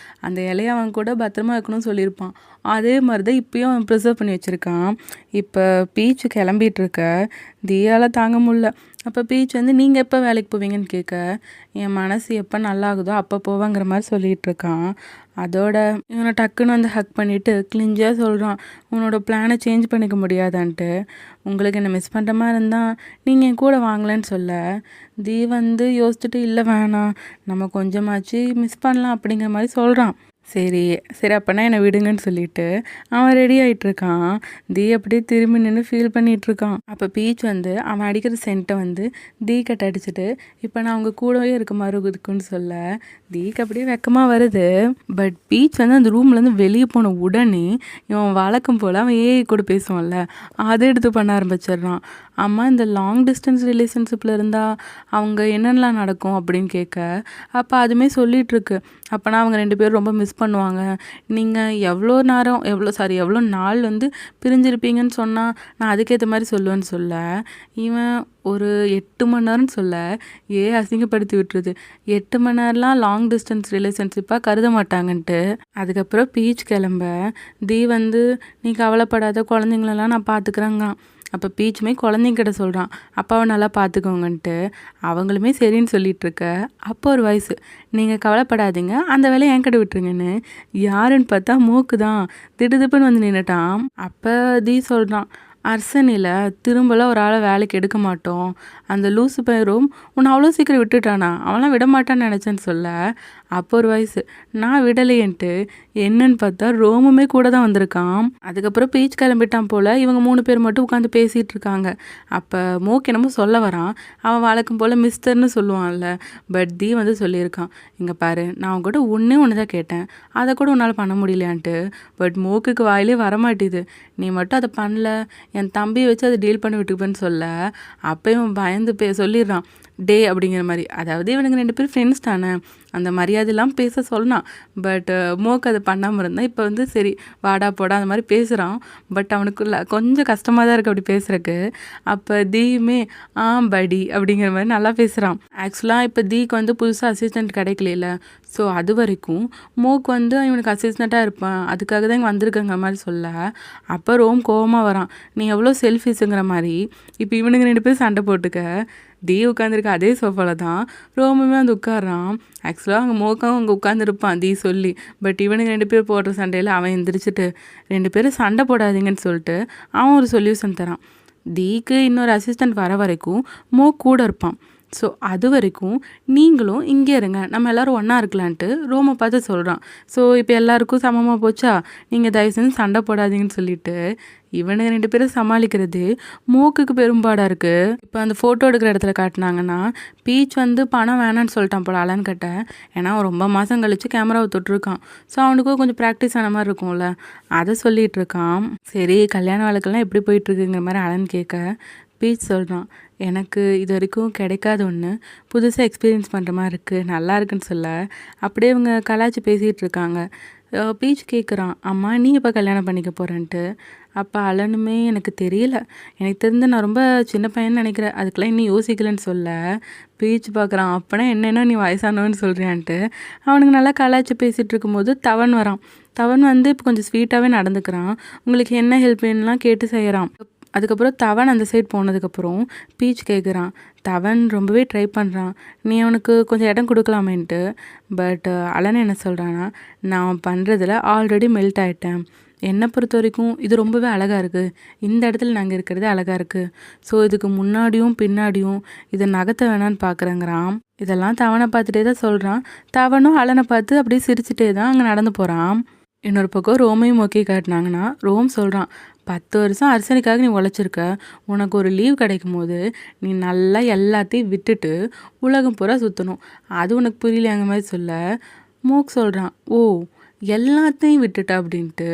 அந்த இலையை அவன் கூட பத்திரமா இருக்கணும்னு சொல்லியிருப்பான். அதே மாதிரி தான் இப்பயும் அவன் ப்ரிசர்வ் பண்ணி வச்சுருக்கான். இப்போ பீச்சு கிளம்பிட்டு இருக்க தீயால் தாங்க முடியல. அப்போ பீச் வந்து நீங்கள் எப்போ வேலைக்கு போவீங்கன்னு கேட்க என் மனசு எப்போ நல்லாகுதோ அப்போ போவாங்கிற மாதிரி சொல்லிகிட்டு இருக்கான். அதோட இவனை டக்குன்னு வந்து ஹக் பண்ணிவிட்டு கிளிஞ்சாக சொல்கிறான், உன்னோட பிளானை சேஞ்ச் பண்ணிக்க முடியாதான்ட்டு. உங்களுக்கு என்ன மிஸ் பண்ணுற மாதிரி இருந்தால் நீங்கள் என் கூட வாங்கலன்னு சொல்ல தீ வந்து யோசிச்சுட்டு இல்லை வேணாம், நம்ம கொஞ்சமாச்சு மிஸ் பண்ணலாம் அப்படிங்கிற மாதிரி சொல்கிறான். சரி சரி அப்போனா என்னை விடுங்கன்னு சொல்லிட்டு அவன் ரெடி ஆகிட்டுருக்கான். தீ அப்படியே திரும்பி நின்று ஃபீல் பண்ணிகிட்ருக்கான். அப்போ பீச் வந்து அவன் அடிக்கிற சென்ட்டை வந்து தீ கட்ட அடிச்சுட்டு இப்போ நான் அவங்க கூடவே இருக்க மாதிரி இருக்குன்னு சொல்ல தீக்கு அப்படியே வெக்கமாக வருது. பட் பீச் வந்து அந்த ரூம்லேருந்து வெளியே போன உடனே இவன் வழக்கம் போல் அவன் ஏஐ கூட பேசுவான்ல, அதை எடுத்து பண்ண ஆரம்பிச்சிடுறான். அம்மா இந்த லாங் டிஸ்டன்ஸ் ரிலேஷன்ஷிப்பில் இருந்தால் அவங்க என்னென்னலாம் நடக்கும் அப்படின்னு கேட்க அப்போ அதுவுமே சொல்லிகிட்ருக்கு. அப்போனா அவங்க 2 பேரும் ரொம்ப மிஸ் பண்ணுவாங்க. நீங்கள் எவ்வளோ நாள் வந்து பிரிஞ்சிருப்பீங்கன்னு சொன்னால் நான் அதுக்கேற்ற மாதிரி சொல்லுவேன்னு சொல்ல இவன் ஒரு 8 மணி நேரம்னு சொல்ல அசிங்கப்படுத்தி விட்டுருது. 8 மணி நேரம்லாம் லாங் டிஸ்டன்ஸ் ரிலேஷன்ஷிப்பாக கருத மாட்டாங்கன்ட்டு. அதுக்கப்புறம் பீச் கிளம்ப தீ வந்து நீ கவலைப்படாத, குழந்தைங்களெல்லாம் நான் பார்த்துக்கிறேங்க. அப்போ பீச்சுமே குழந்தைங்கிட்ட சொல்கிறான், அப்பாவை நல்லா பார்த்துக்கோங்கன்ட்டு. அவங்களுமே சரின்னு சொல்லிட்டு இருக்க அப்போ ஒரு வயசு, நீங்கள் கவலைப்படாதீங்க அந்த வேலையை என்கிட்ட விட்டுருங்கன்னு. யாருன்னு பார்த்தா மூக்கு தான் திடுதிப்புன்னு வந்து நின்றுட்டான். அப்போ தீ சொல்கிறான், அரசனில் திரும்பலாம் ஒரு ஆளை வேலைக்கு எடுக்க மாட்டோம். அந்த லூசு பையரும் உன்னை அவ்வளோ சீக்கிரம் விட்டுட்டானா, அவன்லாம் விடமாட்டான்னு நினச்சேன்னு சொல்ல அப்போ ஒரு வயசு, நான் விடலையன்ட்டு. என்னன்னு பார்த்தா ரோமுமே கூட தான் வந்திருக்கான். அதுக்கப்புறம் பீச் கிளம்பிட்டான் போல். இவங்க 3 பேர் மட்டும் உட்காந்து பேசிகிட்டு இருக்காங்க. அப்போ மோக் என்னமோ சொல்ல வரான். அவன் வழக்கம் போல் மிஸ்டர்னு சொல்லுவான்ல. பட் தீ வந்து சொல்லியிருக்கான், இங்கே பாரு நான் அவன் கூட ஒன்று தான் கேட்டேன், அதை கூட உன்னால் பண்ண முடியலையான்ட்டு. பட் மூக்குக்கு வாயிலே வரமாட்டேது. நீ மட்டும் அதை பண்ணல, என் தம்பியை வச்சு அதை டீல் பண்ணி விட்டுப்பேன்னு சொல்ல அப்பயும் பயந்து சொல்லிடுறான் டே அப்படிங்கிற மாதிரி. அதாவது இவனுங்க 2 பேரும் ஃப்ரெண்ட்ஸ் தானே, அந்த மரியாதையெல்லாம் பேச சொன்னான். பட் மோக்கு அதை பண்ணாமல் இருந்தால் இப்போ வந்து சரி வாடா போடா அந்த மாதிரி பேசுகிறான். பட் அவனுக்குள்ள கொஞ்சம் கஷ்டமாக தான் இருக்குது அப்படி பேசுகிறக்கு. அப்போ தீயுமே படி அப்படிங்கிற மாதிரி நல்லா பேசுகிறான். ஆக்சுவலாக இப்போ தீக்கு வந்து புதுசாக அசிஸ்டண்ட் கிடைக்கல. ஸோ அது வரைக்கும் மோக்கு வந்து இவனுக்கு அசிஸ்டண்ட்டாக இருப்பான், அதுக்காக தான் இங்கே வந்திருக்குங்கிற மாதிரி சொல்ல அப்போ ரோம் கோவமாக வரான், நீ எவ்வளோ செல்ஃபிஸுங்கிற மாதிரி. இப்போ இவனுங்க 2 பேரும் சண்டை போட்டுக்க தீ உட்காந்துருக்க அதே சோஃபாவில் தான் ரோமுமே வந்து உட்காடுறான். ஆக்சுவலாக அங்கே மோக்கம் அங்கே உட்காந்துருப்பான் தீ சொல்லி. பட் இவனுக்கு 2 பேர் போடுற சண்டையில் அவன் எந்திரிச்சிட்டு 2 பேரும் சண்டை போடாதீங்கன்னு சொல்லிட்டு அவன் ஒரு சொல்யூஷன் தரான். தீக்கு இன்னொரு அசிஸ்டண்ட் வர வரைக்கும் கூட இருப்பான். ஸோ அது வரைக்கும் நீங்களும் இங்கே இருங்க, நம்ம எல்லோரும் ஒன்றா இருக்கலான்ட்டு ரோமை பார்த்து சொல்கிறான். ஸோ இப்போ எல்லாருக்கும் சமமாக போச்சா, நீங்கள் தயவு செஞ்சு சண்டை போடாதீங்கன்னு சொல்லிட்டு இவனுங்க 2 பேரும் சமாளிக்கிறது மூக்குக்கு பெரும்பாடாக இருக்குது. இப்போ அந்த ஃபோட்டோ எடுக்கிற இடத்துல காட்டினாங்கன்னா பீச் வந்து பணம் வேணான்னு சொல்லிட்டான் போல அலன் கிட்ட. ஏன்னா அவன் ரொம்ப மாதம் கழித்து கேமராவை தொட்டிருக்கான். ஸோ அவனுக்கும் கொஞ்சம் ப்ராக்டிஸ் ஆன மாதிரி இருக்கும்ல, அதை சொல்லிகிட்டு இருக்கான். சரி கல்யாண வாழ்க்கைலாம் எப்படி போயிட்டுருக்குங்கிற மாதிரி அலன் கேட்க பீச் சொல்கிறான், எனக்கு இது வரைக்கும் கிடைக்காத ஒன்று புதுசாக எக்ஸ்பீரியன்ஸ் பண்ணுற மாதிரி இருக்குது, நல்லா இருக்குன்னு சொல்ல அப்படியே இவங்க கலாய்ச்சி பேசிகிட்டு இருக்காங்க. பீச் கேட்குறான், அம்மா நீ எப்போ கல்யாணம் பண்ணிக்க போகிறேன்ட்டு. அப்போ அலனுமே எனக்கு தெரியல, எனக்கு தெரிஞ்ச நான் ரொம்ப சின்ன பையன்னு நினைக்கிறேன், அதுக்கெல்லாம் இன்னும் யோசிக்கலன்னு சொல்ல பீச் பார்க்குறான், அப்போனா என்னென்ன நீ வயசானவன்னு சொல்கிறியான்ட்டு. அவனுக்கு நல்லா கலாய்ச்சி பேசிகிட்டு இருக்கும்போது தவன் வரான். தவன் வந்து இப்போ கொஞ்சம் ஸ்வீட்டாகவே நடந்துக்கிறான். உங்களுக்கு என்ன ஹெல்ப் வேணும்லாம் கேட்டு செய்கிறான். அதுக்கப்புறம் தவன் அந்த சைட் போனதுக்கப்புறம் பீச் கேட்குறான், தவன் ரொம்பவே ட்ரை பண்ணுறான், நீ அவனுக்கு கொஞ்சம் இடம் கொடுக்கலாமேன்ட்டு. பட் அலன் என்ன சொல்கிறான்னா, நான் பண்ணுறதுல ஆல்ரெடி மெல்ட் ஆகிட்டேன், என்னை பொறுத்த வரைக்கும் இது ரொம்பவே அழகாக இருக்குது, இந்த இடத்துல நாங்கள் இருக்கிறது அழகாக இருக்குது, ஸோ இதுக்கு முன்னாடியும் பின்னாடியும் இதை நகர்த்த வேணான்னு பார்க்குறேங்கிறான். இதெல்லாம் தவனை பார்த்துட்டே தான் சொல்கிறான். தவனும் அலனை பார்த்து அப்படியே சிரிச்சுட்டே தான் அங்கே நடந்து போகிறான். இன்னொரு பக்கம் ரோமையும் மொக்கி காட்டினாங்கன்னா ரோம் சொல்கிறான், 10 வருஷம் அரசனுக்காக நீ உழைச்சிருக்க, உனக்கு ஒரு லீவ் கிடைக்கும் போது நீ நல்லா எல்லாத்தையும் விட்டுட்டு உலகம் பூரா சுற்றணும், அது உனக்கு புரியலையாங்க மாதிரி சொல்ல மோக் சொல்கிறான், ஓ எல்லாத்தையும் விட்டுட்ட அப்படின்ட்டு.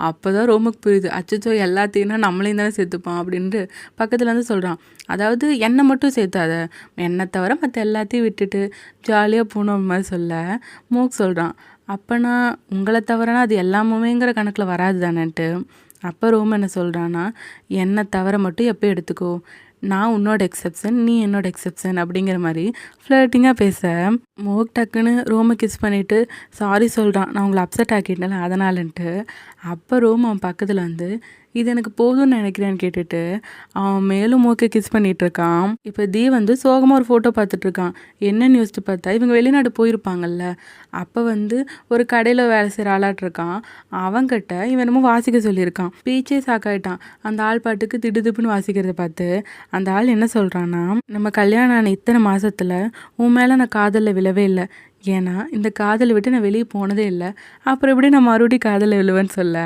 அப்போ தான் ரோமுக்கு புரியுது, அச்சச்சோ எல்லாத்தையும்னா நம்மளையும் தானே சேர்த்துப்பான் அப்படின்ட்டு பக்கத்தில் வந்து சொல்கிறான், அதாவது என்னை மட்டும் சேர்த்தாத, என்னை தவிர மற்ற எல்லாத்தையும் விட்டுட்டு ஜாலியாக போகணும் மாதிரி சொல்ல மோக் சொல்கிறான், அப்போனா உங்களை தவிரனா அது எல்லாமுமேங்கிற கணக்கில் வராது தானேன்ட்டு. அப்போ ரோம் என்ன சொல்கிறான்னா, என்னை தவிர மட்டும் எப்போ எடுத்துக்கோ, நான் உன்னோட எக்ஸெப்ஷன், நீ என்னோட எக்ஸெப்ஷன் அப்படிங்கிற மாதிரி ஃப்ளர்ட்டிங்காக பேச மோக் டக்குன்னு ரோமை கிஸ் பண்ணிவிட்டு சாரி சொல்கிறான், நான் உங்களை அப்செட் ஆக்கிட்டேன்ல அதனாலன்ட்டு. அப்போ ரோம் அவன் பக்கத்தில் வந்து இது எனக்கு போதும்னு நினைக்கிறேன்னு கேட்டுட்டு அவன் மேலும் மோக்கை கிஸ் பண்ணிகிட்டு இருக்கான். இப்போ தீ வந்து சோகமாக ஒரு ஃபோட்டோ பார்த்துட்ருக்கான். என்னன்னு யோசிச்சு பார்த்தா இவங்க வெளிநாடு போயிருப்பாங்கல்ல, அப்போ வந்து ஒரு கடையில் வேலை செய்கிற ஆளாட்டிருக்கான். அவன்கிட்ட இவன் என்னமோ வாசிக்க சொல்லியிருக்கான். பீச்சே சாக்காயிட்டான். அந்த ஆள் பாட்டுக்கு திடுதிப்புன்னு வாசிக்கிறத பார்த்து அந்த ஆள் என்ன சொல்கிறான்னா, நம்ம கல்யாணம் ஆன இத்தனை மாதத்தில் உன் மேலே நான் காதலில் விழவே இல்லை, ஏன்னா இந்த காதலை விட்டு நான் வெளியே போனதே இல்லை, அப்புறம் எப்படி நான் மறுபடியும் காதலை விழுவேன்னு சொல்ல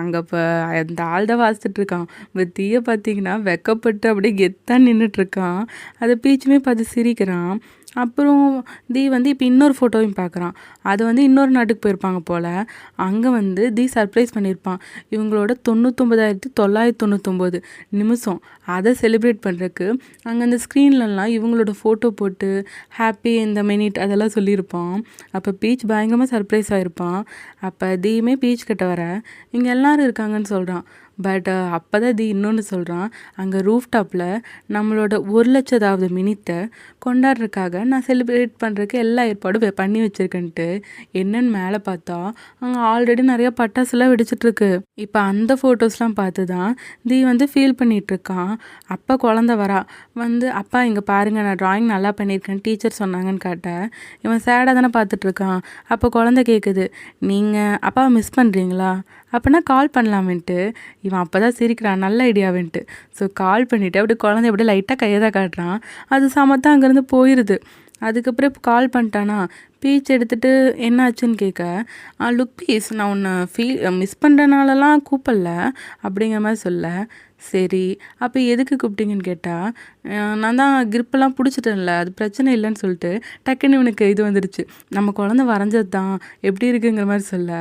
அங்கே இப்போ அந்த ஆள் தான் வாசிச்சுட்ருக்கான். இப்போ தீயை பார்த்தீங்கன்னா வெக்கப்பட்டு அப்படியே கெத்தான் நின்றுட்டுருக்கான். அதை பீச்சுமே பார்த்து சிரிக்கிறான். அப்புறம் தீ வந்து இப்போ இன்னொரு ஃபோட்டோவையும் பார்க்குறான். அது வந்து இன்னொரு நாட்டுக்கு போயிருப்பாங்க போல். அங்கே வந்து தீ சர்ப்ரைஸ் பண்ணியிருப்பான். இவங்களோட 99,999 நிமிஷம் அதை செலிப்ரேட் பண்ணுறக்கு அங்கே அந்த ஸ்க்ரீன்லலாம் இவங்களோட ஃபோட்டோ போட்டு ஹாப்பி இந்த மினிட் அதெல்லாம் சொல்லியிருப்பான். அப்போ பீச் பயங்கரமாக சர்ப்ரைஸ் ஆகிருப்பான். அப்போ தீயுமே பீச் கிட்ட வர இங்கே எல்லோரும் இருக்காங்கன்னு சொல்கிறான். பட் அப்போ தான் இன்னொன்று சொல்கிறான், அங்கே ரூஃப் டாப்பில் நம்மளோட 1,00,000வது மினிட்டை கொண்டாடுறதுக்காக நான் செலிப்ரேட் பண்ணுறதுக்கு எல்லா ஏற்பாடும் பண்ணி வச்சுருக்கேன்ட்டு. என்னன்னு மேலே பார்த்தா அங்கே ஆல்ரெடி நிறையா பட்டாசுலாம் வெடிச்சிட்ருக்கு. இப்போ அந்த ஃபோட்டோஸ்லாம் பார்த்து தான் வந்து ஃபீல் பண்ணிகிட்ருக்கான். அப்போ குழந்த வரா வந்து, அப்பா இங்கே பாருங்கள் நான் ட்ராயிங் நல்லா பண்ணியிருக்கேன் டீச்சர் சொன்னாங்கன்னு காட்ட இவன் சேடாக தானே பார்த்துட்ருக்கான். அப்போ குழந்த கேட்குது, நீங்கள் அப்பாவை மிஸ் பண்ணுறீங்களா, அப்போனா கால் பண்ணலாமேன்ட்டு. இவன் அப்போ தான் சிரிக்கிறான், நல்ல ஐடியாவேன்ட்டு. ஸோ கால் பண்ணிவிட்டு அப்படி குழந்தை அப்படியே லைட்டாக கையை தான் காட்டுறான். அது சமத்தான் அங்கேருந்து போயிடுது. அதுக்கப்புறம் இப்போ கால் பண்ணிட்டானா பீச் எடுத்துகிட்டு என்ன ஆச்சுன்னு கேட்க, லுக் பீஸ் நான் உன்னை மிஸ் பண்ணுறனாலலாம் கூப்பிடல அப்படிங்கிற மாதிரி சொல்ல, சரி அப்போ எதுக்கு கூப்பிட்டீங்கன்னு கேட்டால், நான் தான் கிரிப்பெல்லாம் பிடிச்சிட்டேன்ல அது பிரச்சனை இல்லைன்னு சொல்லிட்டு டக்குன்னு இவனுக்கு இது வந்துடுச்சு, நம்ம குழந்த வரைஞ்சது தான் எப்படி இருக்குங்கிற மாதிரி சொல்ல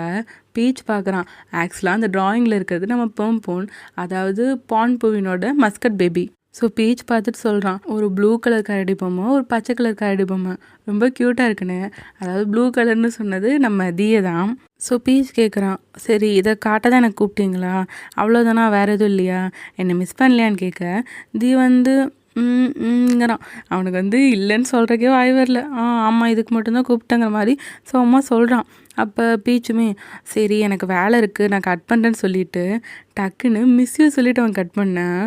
பீச் பார்க்குறான். ஆக்சுவலாக அந்த ட்ராயிங்கில் இருக்கிறது நம்ம போன், அதாவது பான் பூவினோட மஸ்கட் பேபி. ஸோ பீச் பார்த்துட்டு சொல்கிறான், ஒரு ப்ளூ கலர் கரடி பொம்மை, ஒரு பச்சை கலர் கரடி பொம்மை ரொம்ப க்யூட்டாக இருக்குன்னு. அதாவது ப்ளூ கலர்னு சொன்னது நம்ம தீயை தான். ஸோ பீச் கேட்குறான், சரி இதை காட்ட தான் எனக்கு கூப்பிட்டீங்களா, அவ்வளோதானா வேறு எதுவும் இல்லையா, என்னை மிஸ் பண்ணலையான்னு கேட்க தீ வந்து ங்கிறான். அவனுக்கு வந்து இல்லைன்னு சொல்கிறக்கே வாய் வரல. ஆமாம் இதுக்கு மட்டும்தான் கூப்பிட்டேங்கிற மாதிரி சும்மா சொல்கிறான். அப்போ பீச்சுமே சரி எனக்கு வேலை இருக்குது நான் கட் பண்ணுறேன்னு சொல்லிவிட்டு டக்குன்னு மிஸ்யூ சொல்லிவிட்டு அவன் கட் பண்ணேன்.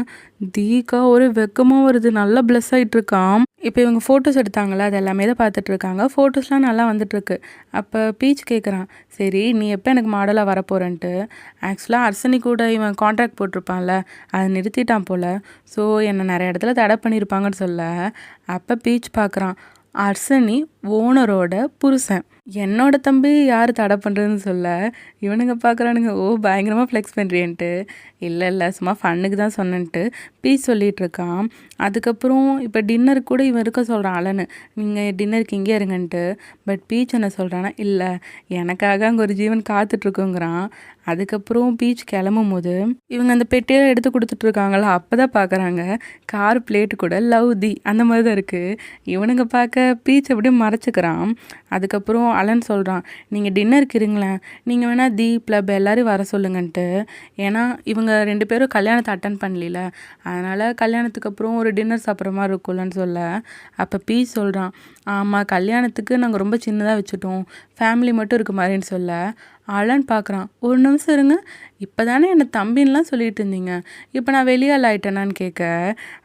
தீக்கா ஒரு வெக்கமாக வருது, நல்லா ப்ளஸ் ஆகிட்டுருக்கான். இப்போ இவங்க ஃபோட்டோஸ் எடுத்தாங்களே அது எல்லாமே தான் பார்த்துட்ருக்காங்க. ஃபோட்டோஸ்லாம் நல்லா வந்துட்டுருக்கு. அப்போ பீச் கேட்குறான், சரி நீ எப்போ எனக்கு மாடலாக வரப்போகிறேன்ட்டு. ஆக்சுவலாக அர்சனி கூட இவன் கான்ட்ராக்ட் போட்டிருப்பான்ல அதை நிறுத்திட்டான் போல். ஸோ என்னை நிறைய இடத்துல தடை பண்ணியிருப்பாங்கன்னு சொல்ல அப்போ பீச் பார்க்குறான், அர்சனி ஓனரோட புருஷன், என்னோட தம்பி யார் தடை பண்ணுறதுன்னு சொல்ல இவனுங்க பார்க்குறானுங்க, ஓ பயங்கரமாக ஃப்ளெக்ஸ் பண்ணுறியன்ட்டு. இல்லை சும்மா ஃபன்னுக்கு தான் சொன்னேன்ட்டு பீச் சொல்லிகிட்ருக்கான். அதுக்கப்புறம் இப்போ டின்னருக்கு கூட இவன் இருக்க சொல்கிறான் அலனு, நீங்கள் டின்னருக்கு இங்கே இருங்கன்ட்டு. பட் பீச் என்ன சொல்கிறான்னா, இல்லை எனக்காக அங்கே ஒரு ஜீவன் காத்துட்ருக்குங்கிறான். அதுக்கப்புறம் பீச் கிளம்பும் போது இவங்க அந்த பெட்டியெல்லாம் எடுத்து கொடுத்துட்ருக்காங்களா, அப்போ தான் பார்க்குறாங்க கார் பிளேட்டு கூட லவ் தி அந்த மாதிரி தான் இருக்குது. இவனுங்க பார்க்க பீச் அப்படியே மறைச்சிக்கிறான். அதுக்கப்புறம் அலன் சொல்கிறான், நீங்கள் டின்னருக்கு இருங்களேன், நீங்கள் வேணால் தி ப்ளப் எல்லோரும் வர சொல்லுங்கன்ட்டு. ஏன்னா இவங்க 2 பேரும் கல்யாணத்தை அட்டன் பண்ணல, அதனால் கல்யாணத்துக்கு அப்புறம் ஒரு டின்னர் சாப்பிட்ற மாதிரி இருக்கும்லன்னு சொல்ல அப்போ பீச் சொல்கிறான், ஆமாம் கல்யாணத்துக்கு நாங்கள் ரொம்ப சின்னதாக வச்சுட்டோம், ஃபேமிலி மட்டும் இருக்க மாதிரின்னு சொல்ல அலன் பார்க்குறான், ஒரு நிமிஷம் இருங்க, இப்போ தானே என்னை தம்பின்லாம் சொல்லிட்டு இருந்தீங்க, இப்போ நான் வெளியால் ஆகிட்டேனான்னு கேட்க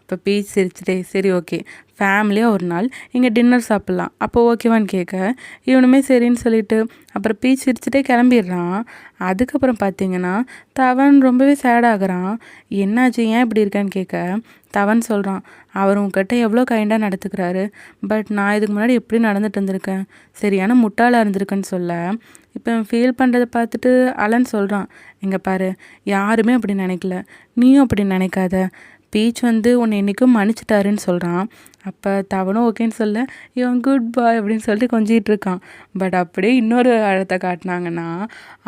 இப்போ பீச் சிரிச்சுட்டே சரி ஓகே ஃபேமிலியாக ஒரு நாள் இங்கே டின்னர் சாப்பிட்லாம் அப்போ ஓகேவான்னு கேட்க இவனுமே சரின்னு சொல்லிட்டு அப்புறம் பீச் சிரிச்சுட்டே கிளம்பிடுறான். அதுக்கப்புறம் பார்த்தீங்கன்னா தவன் ரொம்பவே சேடாகிறான். என்னாச்சு ஏன் இப்படி இருக்கான்னு கேட்க தவன் சொல்கிறான், அவர் உங்ககிட்ட எவ்வளோ கைண்டாக நடத்துக்கிறாரு, பட் நான் இதுக்கு முன்னாடி எப்படி நடந்துட்டு இருந்திருக்கேன், சரியான முட்டாளாக இருந்திருக்கேன்னு சொல்ல இப்போ இவன் ஃபீல் பண்ணுறத பார்த்துட்டு அலன் சொல்கிறான், இங்கே பாரு, யாருமே அப்படி நினைக்கல, நீயும் அப்படி நினைக்காத. பீச் வந்து உன்னை என்றைக்கும் மன்னிச்சிட்டாருன்னு சொல்கிறான். அப்போ தவனும் ஓகேன்னு சொல்ல, இவன் குட் பாய் அப்படின்னு சொல்லிட்டு கொஞ்சிகிட்டு இருக்கான். பட் அப்படியே இன்னொரு அழத்தை காட்டினாங்கன்னா,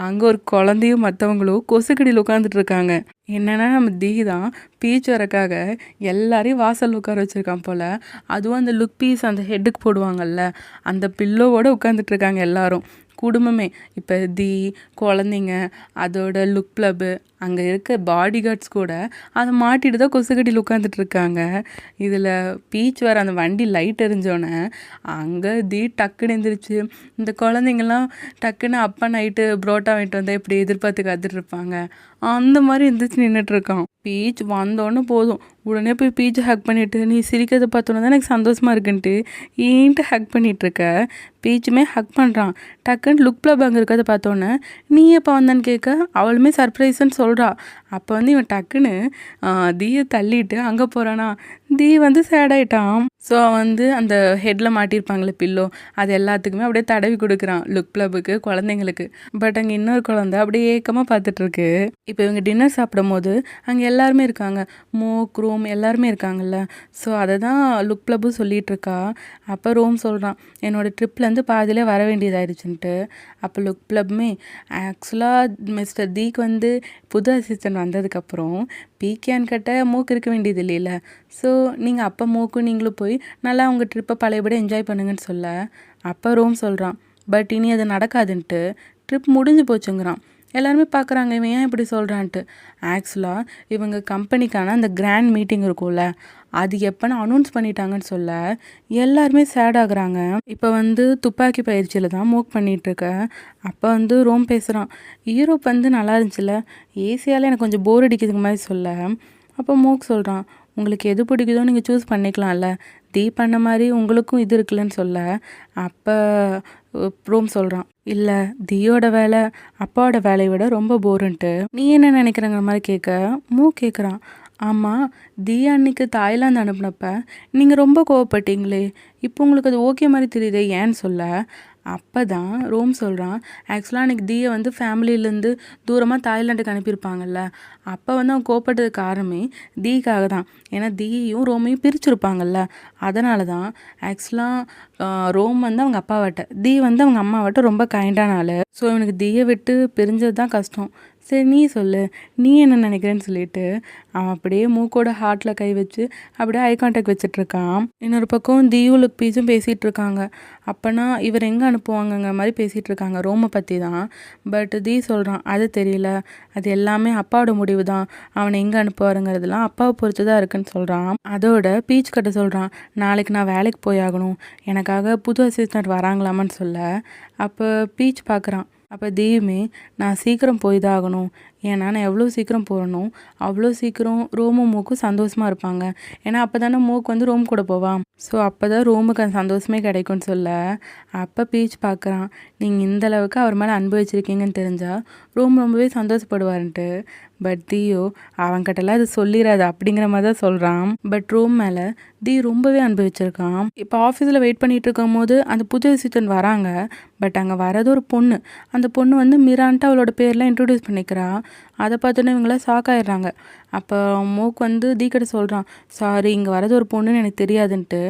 அங்கே ஒரு குழந்தையும் மற்றவங்களும் கொசுக்கடியில் உட்காந்துட்டு இருக்காங்க. என்னென்னா நம்ம தீ தான் பீச் வரக்காக எல்லாரையும் வாசல் உட்கார வச்சுருக்கான் போல். அதுவும் அந்த லுக் பீஸ் அந்த ஹெட்டுக்கு போடுவாங்கல்ல, அந்த பில்லோவோடு உட்காந்துட்ருக்காங்க எல்லாரும் குடும்பமே. இப்போ தீ, குழந்தைங்க, அதோட லுக் க்ளப்பு, அங்கே இருக்க பாடி கார்ட்ஸ் கூட அதை மாட்டிட்டு தான் கொசுக்கடியில் உட்காந்துட்ருக்காங்க. இதில் பீச் வர அந்த வண்டி லைட் எரிஞ்சோன்னே அங்கே தீ டக்குன்னு எந்திரிச்சு, இந்த குழந்தைங்கள்லாம் டக்குன்னு அப்பா நைட்டு புரோட்டா வாங்கிட்டு வந்தால் இப்படி எதிர்பார்த்து காத்துட்ருப்பாங்க, அந்த மாதிரி எந்திரிச்சு நின்றுட்டுருக்கான். பீச் வந்தோடனே போதும் உடனே போய் பீச்சை ஹக் பண்ணிவிட்டு, நீ சிரிக்கிறத பார்த்தோன்னே தான் எனக்கு சந்தோஷமாக இருக்குன்ட்டு ஏன்ட்டு ஹக் பண்ணிகிட்ருக்க. பீச்சுமே ஹக் பண்ணுறான். டக்குன்னு லுக் க்ளப் அங்கே இருக்கிறத பார்த்தோன்னே, நீ எப்போ வந்தான்னு கேட்க அவளுமே சர்ப்ரைஸ்ன்னு சொல்கிறா. அப்போ வந்து இவன் டக்குன்னு தீயை தள்ளிட்டு அங்கே போகிறானா, தீ வந்து சேடாயிட்டான். ஸோ வந்து அந்த ஹெட்டில் மாட்டியிருப்பாங்களே பில்லோ, அது எல்லாத்துக்குமே அப்படியே தடவி கொடுக்குறான் லுக் க்ளப்புக்கு, குழந்தைங்களுக்கு. பட் அங்கே இன்னொரு குழந்தை அப்படியே ஏக்கமாக பார்த்துட்ருக்கு. இப்போ இவங்க டின்னர் சாப்பிடும் போது அங்கே எல்லாருமே இருக்காங்க, மோக், ரோம் எல்லாருமே இருக்காங்கல்ல. ஸோ அதை தான் லுக் க்ளப்பும் சொல்லிகிட்ருக்கா. அப்போ ரோம் சொல்கிறான், என்னோடய ட்ரிப்லேருந்து பாதியிலே வர வேண்டியதாகிடுச்சுன்ட்டு. அப்போ லுக் க்ளப்புமே, ஆக்சுவலாக மிஸ்டர் தீக்கு வந்து புது அசிஸ்டன்ட் வந்ததுக்கப்புறம் பிகேன் கிட்ட மூக்கு இருக்க வேண்டியது இல்லைல்ல. ஸோ நீங்கள் அப்போ மூக்கும் நீங்களும் போய் நல்லா உங்கள் ட்ரிப்பை பழையபடி என்ஜாய் பண்ணுங்கன்னு சொல்ல, அப்போ ரோம் சொல்கிறான், பட் இனி அது நடக்காதுன்ட்டு, ட்ரிப் முடிஞ்சு போச்சுங்கிறான். எல்லாருமே பார்க்குறாங்க இவன் ஏன் இப்படி சொல்கிறான்ட்டு. ஆக்சுவலாக இவங்க கம்பெனிக்கான அந்த கிராண்ட் மீட்டிங் இருக்கும்ல, அது எப்போன்னு அனௌன்ஸ் பண்ணிட்டாங்கன்னு சொல்ல எல்லாருமே சேட் ஆகுறாங்க. இப்போ வந்து துப்பாக்கி பயிற்சியில் தான் மூக் பண்ணிகிட்ருக்க. அப்போ வந்து ரோம் பேசுகிறான், யூரோப் வந்து நல்லா இருந்துச்சுல்ல, ஏசியாவில் எனக்கு கொஞ்சம் போர் அடிக்குதுங்க மாதிரி சொல்ல. அப்போ மூக் சொல்கிறான், உங்களுக்கு எது பிடிக்குதோ நீங்கள் சூஸ் பண்ணிக்கலாம்ல, தீ பண்ண மாதிரி உங்களுக்கும் இது இருக்குல்லன்னு சொல்ல. அப்போ ரோம் சொல்கிறான், இல்லை தீயோட வேலை அப்பாவோட வேலையை விட ரொம்ப போருன்ட்டு. நீ என்ன நினைக்கிறங்கிற மாதிரி கேட்க கேட்குறான், ஆமாம் தீ அன்னைக்கு தாய்லாந்து அனுப்புனப்ப நீங்கள் ரொம்ப கோவப்பட்டீங்களே, இப்போ உங்களுக்கு அது ஓகே மாதிரி தெரியுது ஏன்னு சொல்ல. அப்போ தான் ரோம் சொல்கிறான், ஆக்சுவலாக அன்றைக்கி தீயை வந்து ஃபேமிலியிலேருந்து தூரமாக தாய்லாண்டுக்கு அனுப்பியிருப்பாங்கல்ல, அப்போ வந்து அவன் கோவப்பட்டதுக்கு காரணமே தீக்காக தான். ஏன்னா தீயையும் ரோமையும் பிரிச்சுருப்பாங்கல்ல, அதனால தான். ஆக்சுவலாக ரோம் வந்து அவங்க அப்பாவாட்ட, தீ வந்து அவங்க அம்மாவாட்ட ரொம்ப கைண்டான ஆள். ஸோ இவனுக்கு தீயை விட்டு பிரிஞ்சது தான் கஷ்டம். சரி நீ சொல்லு, நீ என்ன நினைக்கிறேன்னு சொல்லிட்டு அவன் அப்படியே மூக்கோட ஹார்ட்டில் கை வச்சு அப்படியே ஐ கான்டாக்ட் வச்சிட்ருக்கான். இன்னொரு பக்கம் தீயும் லுக் பீஸும் பேசிகிட்டு இருக்காங்க. அப்போனா இவர் எங்கே அனுப்புவாங்கங்கிற மாதிரி பேசிகிட்டு இருக்காங்க, ரோமை பற்றி தான். பட் தீ சொல்கிறான், அது தெரியல, அது எல்லாமே அப்பாவோட முடிவு தான், அவனை எங்கே அனுப்புவாருங்கிறதுலாம் அப்பாவை பொறுத்து தான் இருக்குன்னு சொல்கிறான். அதோட பீச் கட்ட சொல்கிறான், நாளைக்கு நான் வேலைக்கு போயாகணும், எனக்காக புது அசிஸ்டன்ட் வராங்களாமான்னு சொல்ல. அப்போ பீச் பார்க்குறான். அப்போ தீயுமே, நான் சீக்கிரம் போய் தான் ஆகணும், ஏன்னா நான் எவ்வளோ சீக்கிரம் போகிறனோ அவ்வளோ சீக்கிரம் ரோமும் மூக்கும் சந்தோஷமாக இருப்பாங்க. ஏன்னா அப்போ தானே மூக்கு வந்து ரோம் கூட போவான். ஸோ அப்போ தான் ரோமுக்கு அந்த சந்தோஷமே கிடைக்கும்னு சொல்ல. அப்போ பீச் பார்க்குறான், நீங்கள் இந்தளவுக்கு அவர் மேலே அன்பு வச்சுருக்கீங்கன்னு தெரிஞ்சால் ரோம் ரொம்பவே சந்தோஷப்படுவார்ன்ட்டு. பட் தீயோ அவன்கிட்டலாம் அது சொல்லிடாது அப்படிங்கிற மாதிரி தான் சொல்கிறான். பட் ரோம் மேலே தீ ரொம்பவே அன்பு வச்சுருக்கான். இப்போ ஆஃபீஸில் வெயிட் பண்ணிகிட்டு இருக்கும் போது அந்த புது அசிஸ்டன்ட் வராங்க. பட் அங்கே வரது ஒரு பொண்ணு. அந்த பொண்ணு வந்து மிரான்ட்டு அவளோட பேர்லாம் இன்ட்ரடியூஸ் பண்ணிக்கிறா. அதை பார்த்தோன்னே இவங்களாம் ஷாக் ஆகிடுறாங்க. அப்போ மூக்கு வந்து தீக்கிட்ட சொல்கிறான், சாரி இங்கே வரது ஒரு பொண்ணுன்னு எனக்கு தெரியாதுன்ட்டு.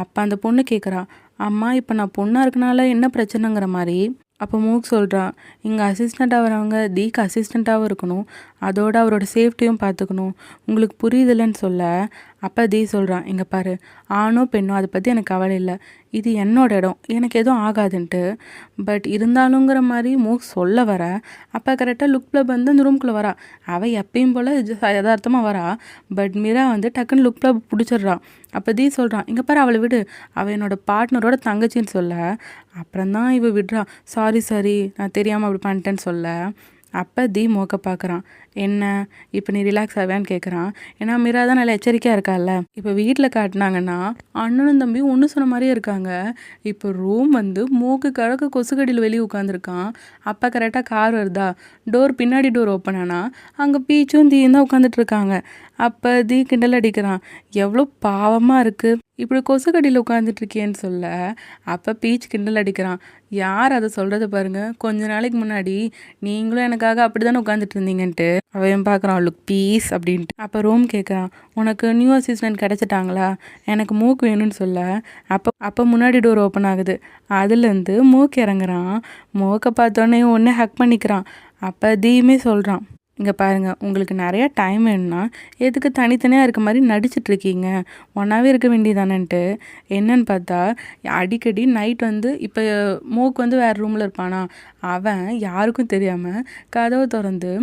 அப்போ அந்த பொண்ணு கேட்குறா, அம்மா இப்போ நான் பொண்ணாக இருக்கனால என்ன பிரச்சனைங்கிற மாதிரி. அப்போ மூக் சொல்கிறான், இங்கே அசிஸ்டண்ட்டாக வரவங்க தீக்கு அசிஸ்டண்ட்டாகவும் இருக்கணும், அதோட அவரோட சேஃப்டியும் பார்த்துக்கணும், உங்களுக்கு புரியுதில்லைன்னு சொல்ல. அப்போ தீ சொல்கிறான், இங்கே பாரு, ஆணோ பெண்ணோ அதை பற்றி எனக்கு கவலை இல்லை, இது என்னோட இடம், எனக்கு எதுவும் ஆகாதுன்ட்டு. பட் இருந்தாலுங்கிற மாதிரி மூக் சொல்ல வர. அப்போ கரெக்டாக லுக் க்ளப் வந்து அந்த ரூம்குள்ளே வரா. அவள் எப்பயும் போல் யதார்த்தமாக வரா. பட் மீரா வந்து டக்குன்னு லுக் க்ளப் பிடிச்சிட்றான். அப்போ தீ சொல்கிறான், இங்கே பாரு அவளை விடு, அவள் என்னோட பார்ட்னரோட தங்கச்சின்னு சொல்ல. அப்புறம்தான் இவள் விடுறா, சாரி நான் தெரியாமல் அப்படி பண்ணிட்டேன்னு சொல்ல. அப்போ தீ மூக்க பார்க்குறான், என்ன இப்போ நீ ரிலாக்ஸ் ஆவேன்னு கேட்குறான். ஏன்னா மீரா தான் நல்லா எச்சரிக்கையாக இருக்கால்ல. இப்போ வீட்டில் காட்டினாங்கன்னா அண்ணனும் தம்பியும் ஒன்று சொன்ன மாதிரியே இருக்காங்க. இப்போ ரூம் வந்து மூக்கு கிழக்கு கொசுக்கடியில் வெளியே உட்காந்துருக்கான். அப்போ கரெக்டாக கார் வருதா, பின்னாடி டோர் ஓப்பன் ஆனால் அங்கே பீச்சும் தீயும் தான் உட்காந்துட்டு இருக்காங்க. அப்போ தீ கிண்டல் அடிக்கிறான், எவ்வளோ பாவமாக இருக்குது, இப்படி கொசு கடியில் உட்காந்துட்டு இருக்கேன்னு சொல்ல அப்போ பீச் கிண்டல் அடிக்கிறான். யார் அதை சொல்கிறத பாருங்க. கொஞ்ச நாளைக்கு முன்னாடி நீங்களும் எனக்காக அப்படி தானே உட்காந்துட்டு இருந்தீங்கன்ட்டு அவன் பார்க்குறான் லுக் பீஸ் அப்படின்ட்டு. அப்போ ரோம் கேட்குறான், உனக்கு நியூ அசிஸ்டன்ட் கிடச்சிட்டாங்களா, எனக்கு மூக்கு வேணும்னு சொல்ல அப்போ முன்னாடி டோர் ஓப்பன் ஆகுது. அதுலேருந்து மூக்கு இறங்குறான். மூக்கை பார்த்தோன்னே ஒன்று ஹக் பண்ணிக்கிறான். அப்போ தீயுமே சொல்கிறான், இங்கே பாருங்கள், உங்களுக்கு நிறையா டைம் வேணும்னா எதுக்கு தனித்தனியாக இருக்க மாதிரி நடிச்சிட்ருக்கீங்க, ஒன்றாவே இருக்க வேண்டியதானன்ட்டு. என்னன்னு பார்த்தா அடிக்கடி நைட் வந்து இப்போ மூக்கு வந்து வேறு ரூமில் இருப்பானா, அவன் யாருக்கும் தெரியாமல் கதவை திறந்து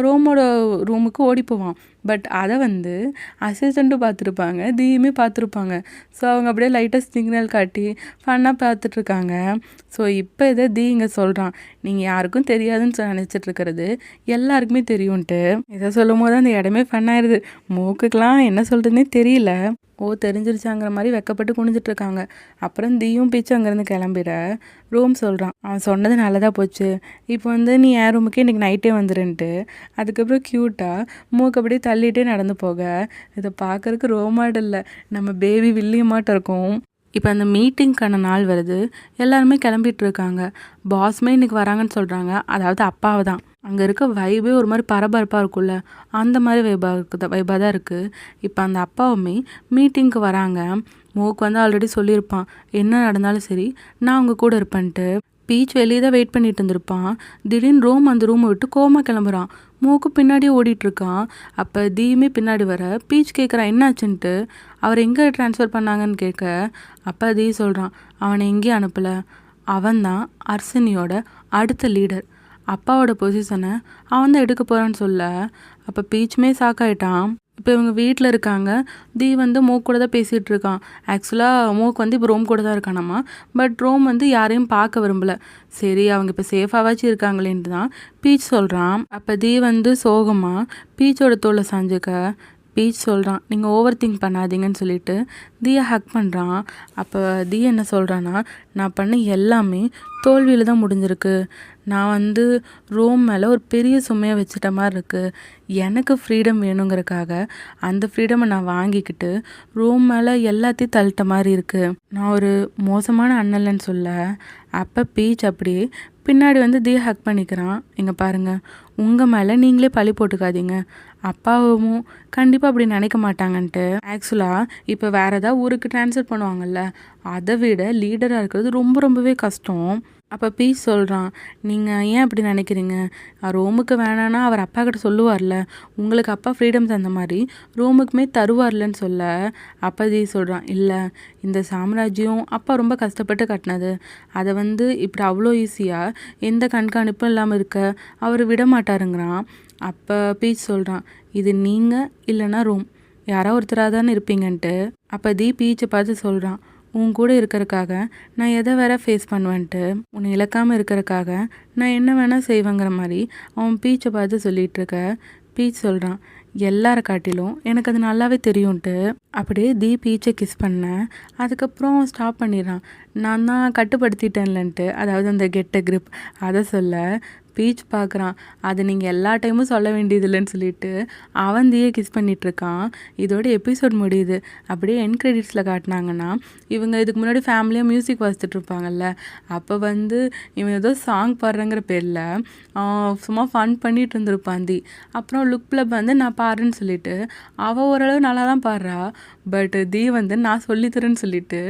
ரோமோட ரூமுக்கு ஓடி போவான். பட் அதை வந்து அசிஸ்டண்ட்டும் பார்த்துருப்பாங்க, தீயுமே பார்த்துருப்பாங்க. ஸோ அவங்க அப்படியே லைட்டாக சிக்னல் காட்டி ஃபன்னாக பார்த்துட்ருக்காங்க. ஸோ இப்போ இதை தீ இங்கே சொல்கிறான், நீங்கள் யாருக்கும் தெரியாதுன்னு நினச்சிட்ருக்கிறது எல்லாருக்குமே தெரியும்ன்ட்டு. இதை சொல்லும் போது அந்த இடமே ஃபன்னாயிருது. மூக்குக்கெலாம் என்ன சொல்கிறதுனே தெரியல. தெரிஞ்சிருச்சாங்கிற மாதிரி வெக்கப்பட்டு குனிஞ்சிட்ருக்காங்க. அப்புறம் தீயும் பீச்சு அங்கேருந்து கிளம்பிட ரோம் சொல்கிறான், அவன் சொன்னது நல்லதாக போச்சு, இப்போ வந்து நீ என் ரூமுக்கே இன்றைக்கி நைட்டே வந்துருன்ட்டு. அதுக்கப்புறம் க்யூட்டாக மூக்கு அப்படியே தள்ளிகிட்டே நடந்து போக இதை பார்க்குறதுக்கு ரோமாட் இல்லை, நம்ம பேபி வில்லியமாட்டம் இருக்கும். இப்போ அந்த மீட்டிங்க்கான நாள் வருது. எல்லாருமே கிளம்பிட்டு இருக்காங்க. பாஸ்மே இன்றைக்கி வராங்கன்னு சொல்கிறாங்க. அதாவது அப்பாவை தான். அங்கே இருக்க வைபே ஒரு மாதிரி பரபரப்பாக இருக்கும்ல, அந்த மாதிரி வைபாக தான் இருக்குது. இப்போ அந்த அப்பாவுமே மீட்டிங்க்கு வராங்க. மூக்கு வந்து ஆல்ரெடி சொல்லியிருப்பான், என்ன நடந்தாலும் சரி நான் அவங்க கூட இருப்பேன்ட்டு. பீச் வெளியே தான் வெயிட் பண்ணிட்டு இருந்திருப்பான். திடீர்னு ரோம் அந்த ரூமை விட்டு கோமா கிளம்புறான். மூக்கு பின்னாடியே ஓடிட்டுருக்கான். அப்போ தீயுமே பின்னாடி வர பீச் கேட்குறான் என்னாச்சுன்ட்டு. அவர் எங்கே ட்ரான்ஸ்ஃபர் பண்ணாங்கன்னு கேட்க அப்போ தீ சொல்கிறான், அவனை எங்கேயும் அனுப்பலை, அவன்தான் அர்சனியோட அடுத்த லீடர், அப்பாவோட பொசிஷனை அவன் தான் எடுக்க போகிறான்னு சொல்ல அப்போ பீச்சுமே சாக்காயிட்டான். இப்போ இவங்க வீட்டில் இருக்காங்க. தீ வந்து மூக்கு கூட தான் பேசிகிட்டு இருக்கான். ஆக்சுவலாக மூக்கு வந்து இப்போ ரோம் கூட தான் இருக்கானாமா. பட் ரோம் வந்து யாரையும் பார்க்க விரும்பலை. சரி அவங்க இப்போ சேஃபாவாச்சும் இருக்காங்களேன்ட்டு தான் பீச் சொல்கிறான். அப்போ தீ வந்து சோகமாக பீச்சோட தோலை சாஞ்சுக்க பீச் சொல்கிறான், நீங்கள் ஓவர் திங்க் பண்ணாதீங்கன்னு சொல்லிட்டு தீயை ஹக் பண்ணுறான். அப்போ தீ என்ன சொல்கிறான்னா, நான் பண்ண எல்லாமே தோல்வியில் தான் முடிஞ்சிருக்கு. நான் வந்து ரோம் மேலே ஒரு பெரிய சுமையை வச்சுட்ட மாதிரி இருக்குது. எனக்கு ஃப்ரீடம் வேணுங்கிறக்காக அந்த ஃப்ரீடமை நான் வாங்கிக்கிட்டு ரோம் மேலே எல்லாத்தையும் தள்ளிட்ட மாதிரி இருக்குது. நான் ஒரு மோசமான அண்ணலன்னு சொல்ல அப்போ பீச் அப்படியே பின்னாடி வந்து தீ ஹக் பண்ணிக்கிறான். இங்கே பாருங்கள், உங்கள் மேலே நீங்களே பழி போட்டுக்காதீங்க, அப்பாவும் கண்டிப்பாக அப்படி நினைக்க மாட்டாங்கன்ட்டு. ஆக்சுவலாக இப்போ வேறு ஏதாவது ஊருக்கு ட்ரான்ஸ்ஃபர் பண்ணுவாங்கல்ல, அதை விட லீடராக இருக்கிறது ரொம்பவே கஷ்டம். அப்போ பீச் சொல்கிறான், நீங்கள் ஏன் அப்படி நினைக்கிறீங்க, ரோமுக்கு வேணான்னா அவர் அப்பா கிட்ட சொல்லுவார்ல, உங்களுக்கு அப்பா ஃப்ரீடம் தந்த மாதிரி ரோமுக்குமே தருவார்லன்னு சொல்ல அப்பா தீ சொல்கிறான், இல்லை இந்த சாம்ராஜ்யம் அப்பா ரொம்ப கஷ்டப்பட்டு கட்டினது, அதை வந்து இப்படி அவ்வளோ ஈஸியாக எந்த கண்காணிப்பும் இல்லாமல் இருக்க அவர் விட மாட்டாருங்கிறான். அப்போ பீச் சொல்கிறான், இது நீங்கள் இல்லைன்னா ரோம் யாரோ ஒருத்தராக தானே இருப்பீங்கன்ட்டு. அப்போ தீ பீச்சை பார்த்து சொல்கிறான், உன் கூட இருக்கிறக்காக நான் எதை வேற ஃபேஸ் பண்ணுவேன்ட்டு, உன்னை இழக்காமல் இருக்கிறக்காக நான் என்ன வேணால் செய்வேங்கிற மாதிரி அவன் பீச்சை பார்த்து சொல்லிகிட்ருக்க. பீச் சொல்கிறான், எல்லார காட்டிலும் எனக்கு அது நல்லாவே தெரியும்ன்ட்டு. அப்படியே தீ பீச்சை கிஸ் பண்ணேன். அதுக்கப்புறம் ஸ்டாப் பண்ணிடுறான். நான் தான் கட்டுப்படுத்திட்டேன்லன்ட்டு, அதாவது அந்த கெட்ட கிரிப் அதை சொல்ல பீச் பார்க்குறான். அது நீங்கள் எல்லா டைமும் சொல்ல வேண்டியது இல்லைன்னு சொல்லிட்டு அவன் தீயை கிஸ் பண்ணிகிட்ருக்கான். இதோட எபிசோட் முடியுது. அப்படியே என் கிரெடிட்ஸில் காட்டினாங்கன்னா இவங்க இதுக்கு முன்னாடி ஃபேமிலியாக மியூசிக் வாசிச்சுட்டு இருப்பாங்கல்ல, அப்போ வந்து இவன் ஏதோ சாங் பாடுறங்கிற பேரில் சும்மா ஃபன் பண்ணிகிட்டு இருந்திருப்பான் தீ. அப்புறம் லுக்கில் வந்து நான் பாடுறேன்னு சொல்லிட்டு அவள் ஓரளவு நல்லா தான் பாடுறா. பட் தீ வந்து நான் சொல்லித்தரேன்னு சொல்லிட்டு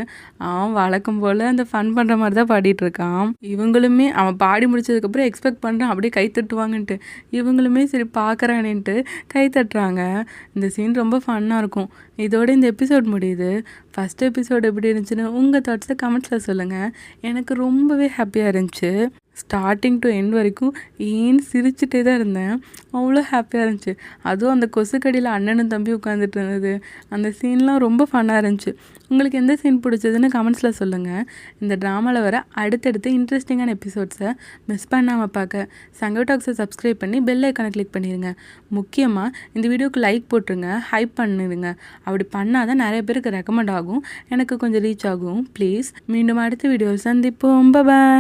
அவன் வழக்கம் போல் அந்த ஃபன் பண்ணுற மாதிரி தான் பாடிட்டு இருக்கான். இவங்களுமே அவன் பாடி முடிச்சதுக்கப்புறம் எக்ஸ்பெக்ட் பண்ணுறான் அப்படியே கை தட்டுவாங்கன்ட்டு. இவங்களுமே சரி பார்க்குறானேன்ட்டு கை தட்டுறாங்க. இந்த சீன் ரொம்ப ஃபன்னாக இருக்கும். இதோட இந்த எபிசோட் முடியுது. ஃபஸ்ட் எபிசோட் எப்படி இருந்துச்சுன்னு உங்கள் தாட்ஸை கமெண்ட்ஸில் சொல்லுங்கள். எனக்கு ரொம்பவே ஹாப்பியாக இருந்துச்சு. ஸ்டார்டிங் டு எண்ட் வரைக்கும் ஏன் சிரிச்சுட்டே தான் இருந்தேன். அவ்வளோ ஹாப்பியாக இருந்துச்சு. அதுவும் அந்த கொசுக்கடியில் அண்ணனும் தம்பி உட்காந்துட்டு இருந்தது, அந்த சீன்லாம் ரொம்ப ஃபன்னாக இருந்துச்சு. உங்களுக்கு எந்த சீன் பிடிச்சதுன்னு கமெண்ட்ஸில் சொல்லுங்கள். இந்த ட்ராமாவில் வர அடுத்தடுத்து இன்ட்ரெஸ்டிங்கான எபிசோட்ஸை மிஸ் பண்ணாமல் பார்க்க சங்கோ டாக்ஸை சப்ஸ்கிரைப் பண்ணி பெல் ஐக்கானை கிளிக் பண்ணிடுங்க. முக்கியமாக இந்த வீடியோக்கு லைக் போட்டுருங்க, ஹைப் பண்ணிடுங்க. அப்படி பண்ணால் தான் நிறைய பேருக்கு ரெக்கமெண்ட் ஆகும், எனக்கு கொஞ்சம் ரீச் ஆகும். ப்ளீஸ் மீண்டும் அடுத்த வீடியோவில் சந்திப்போம். பாய்.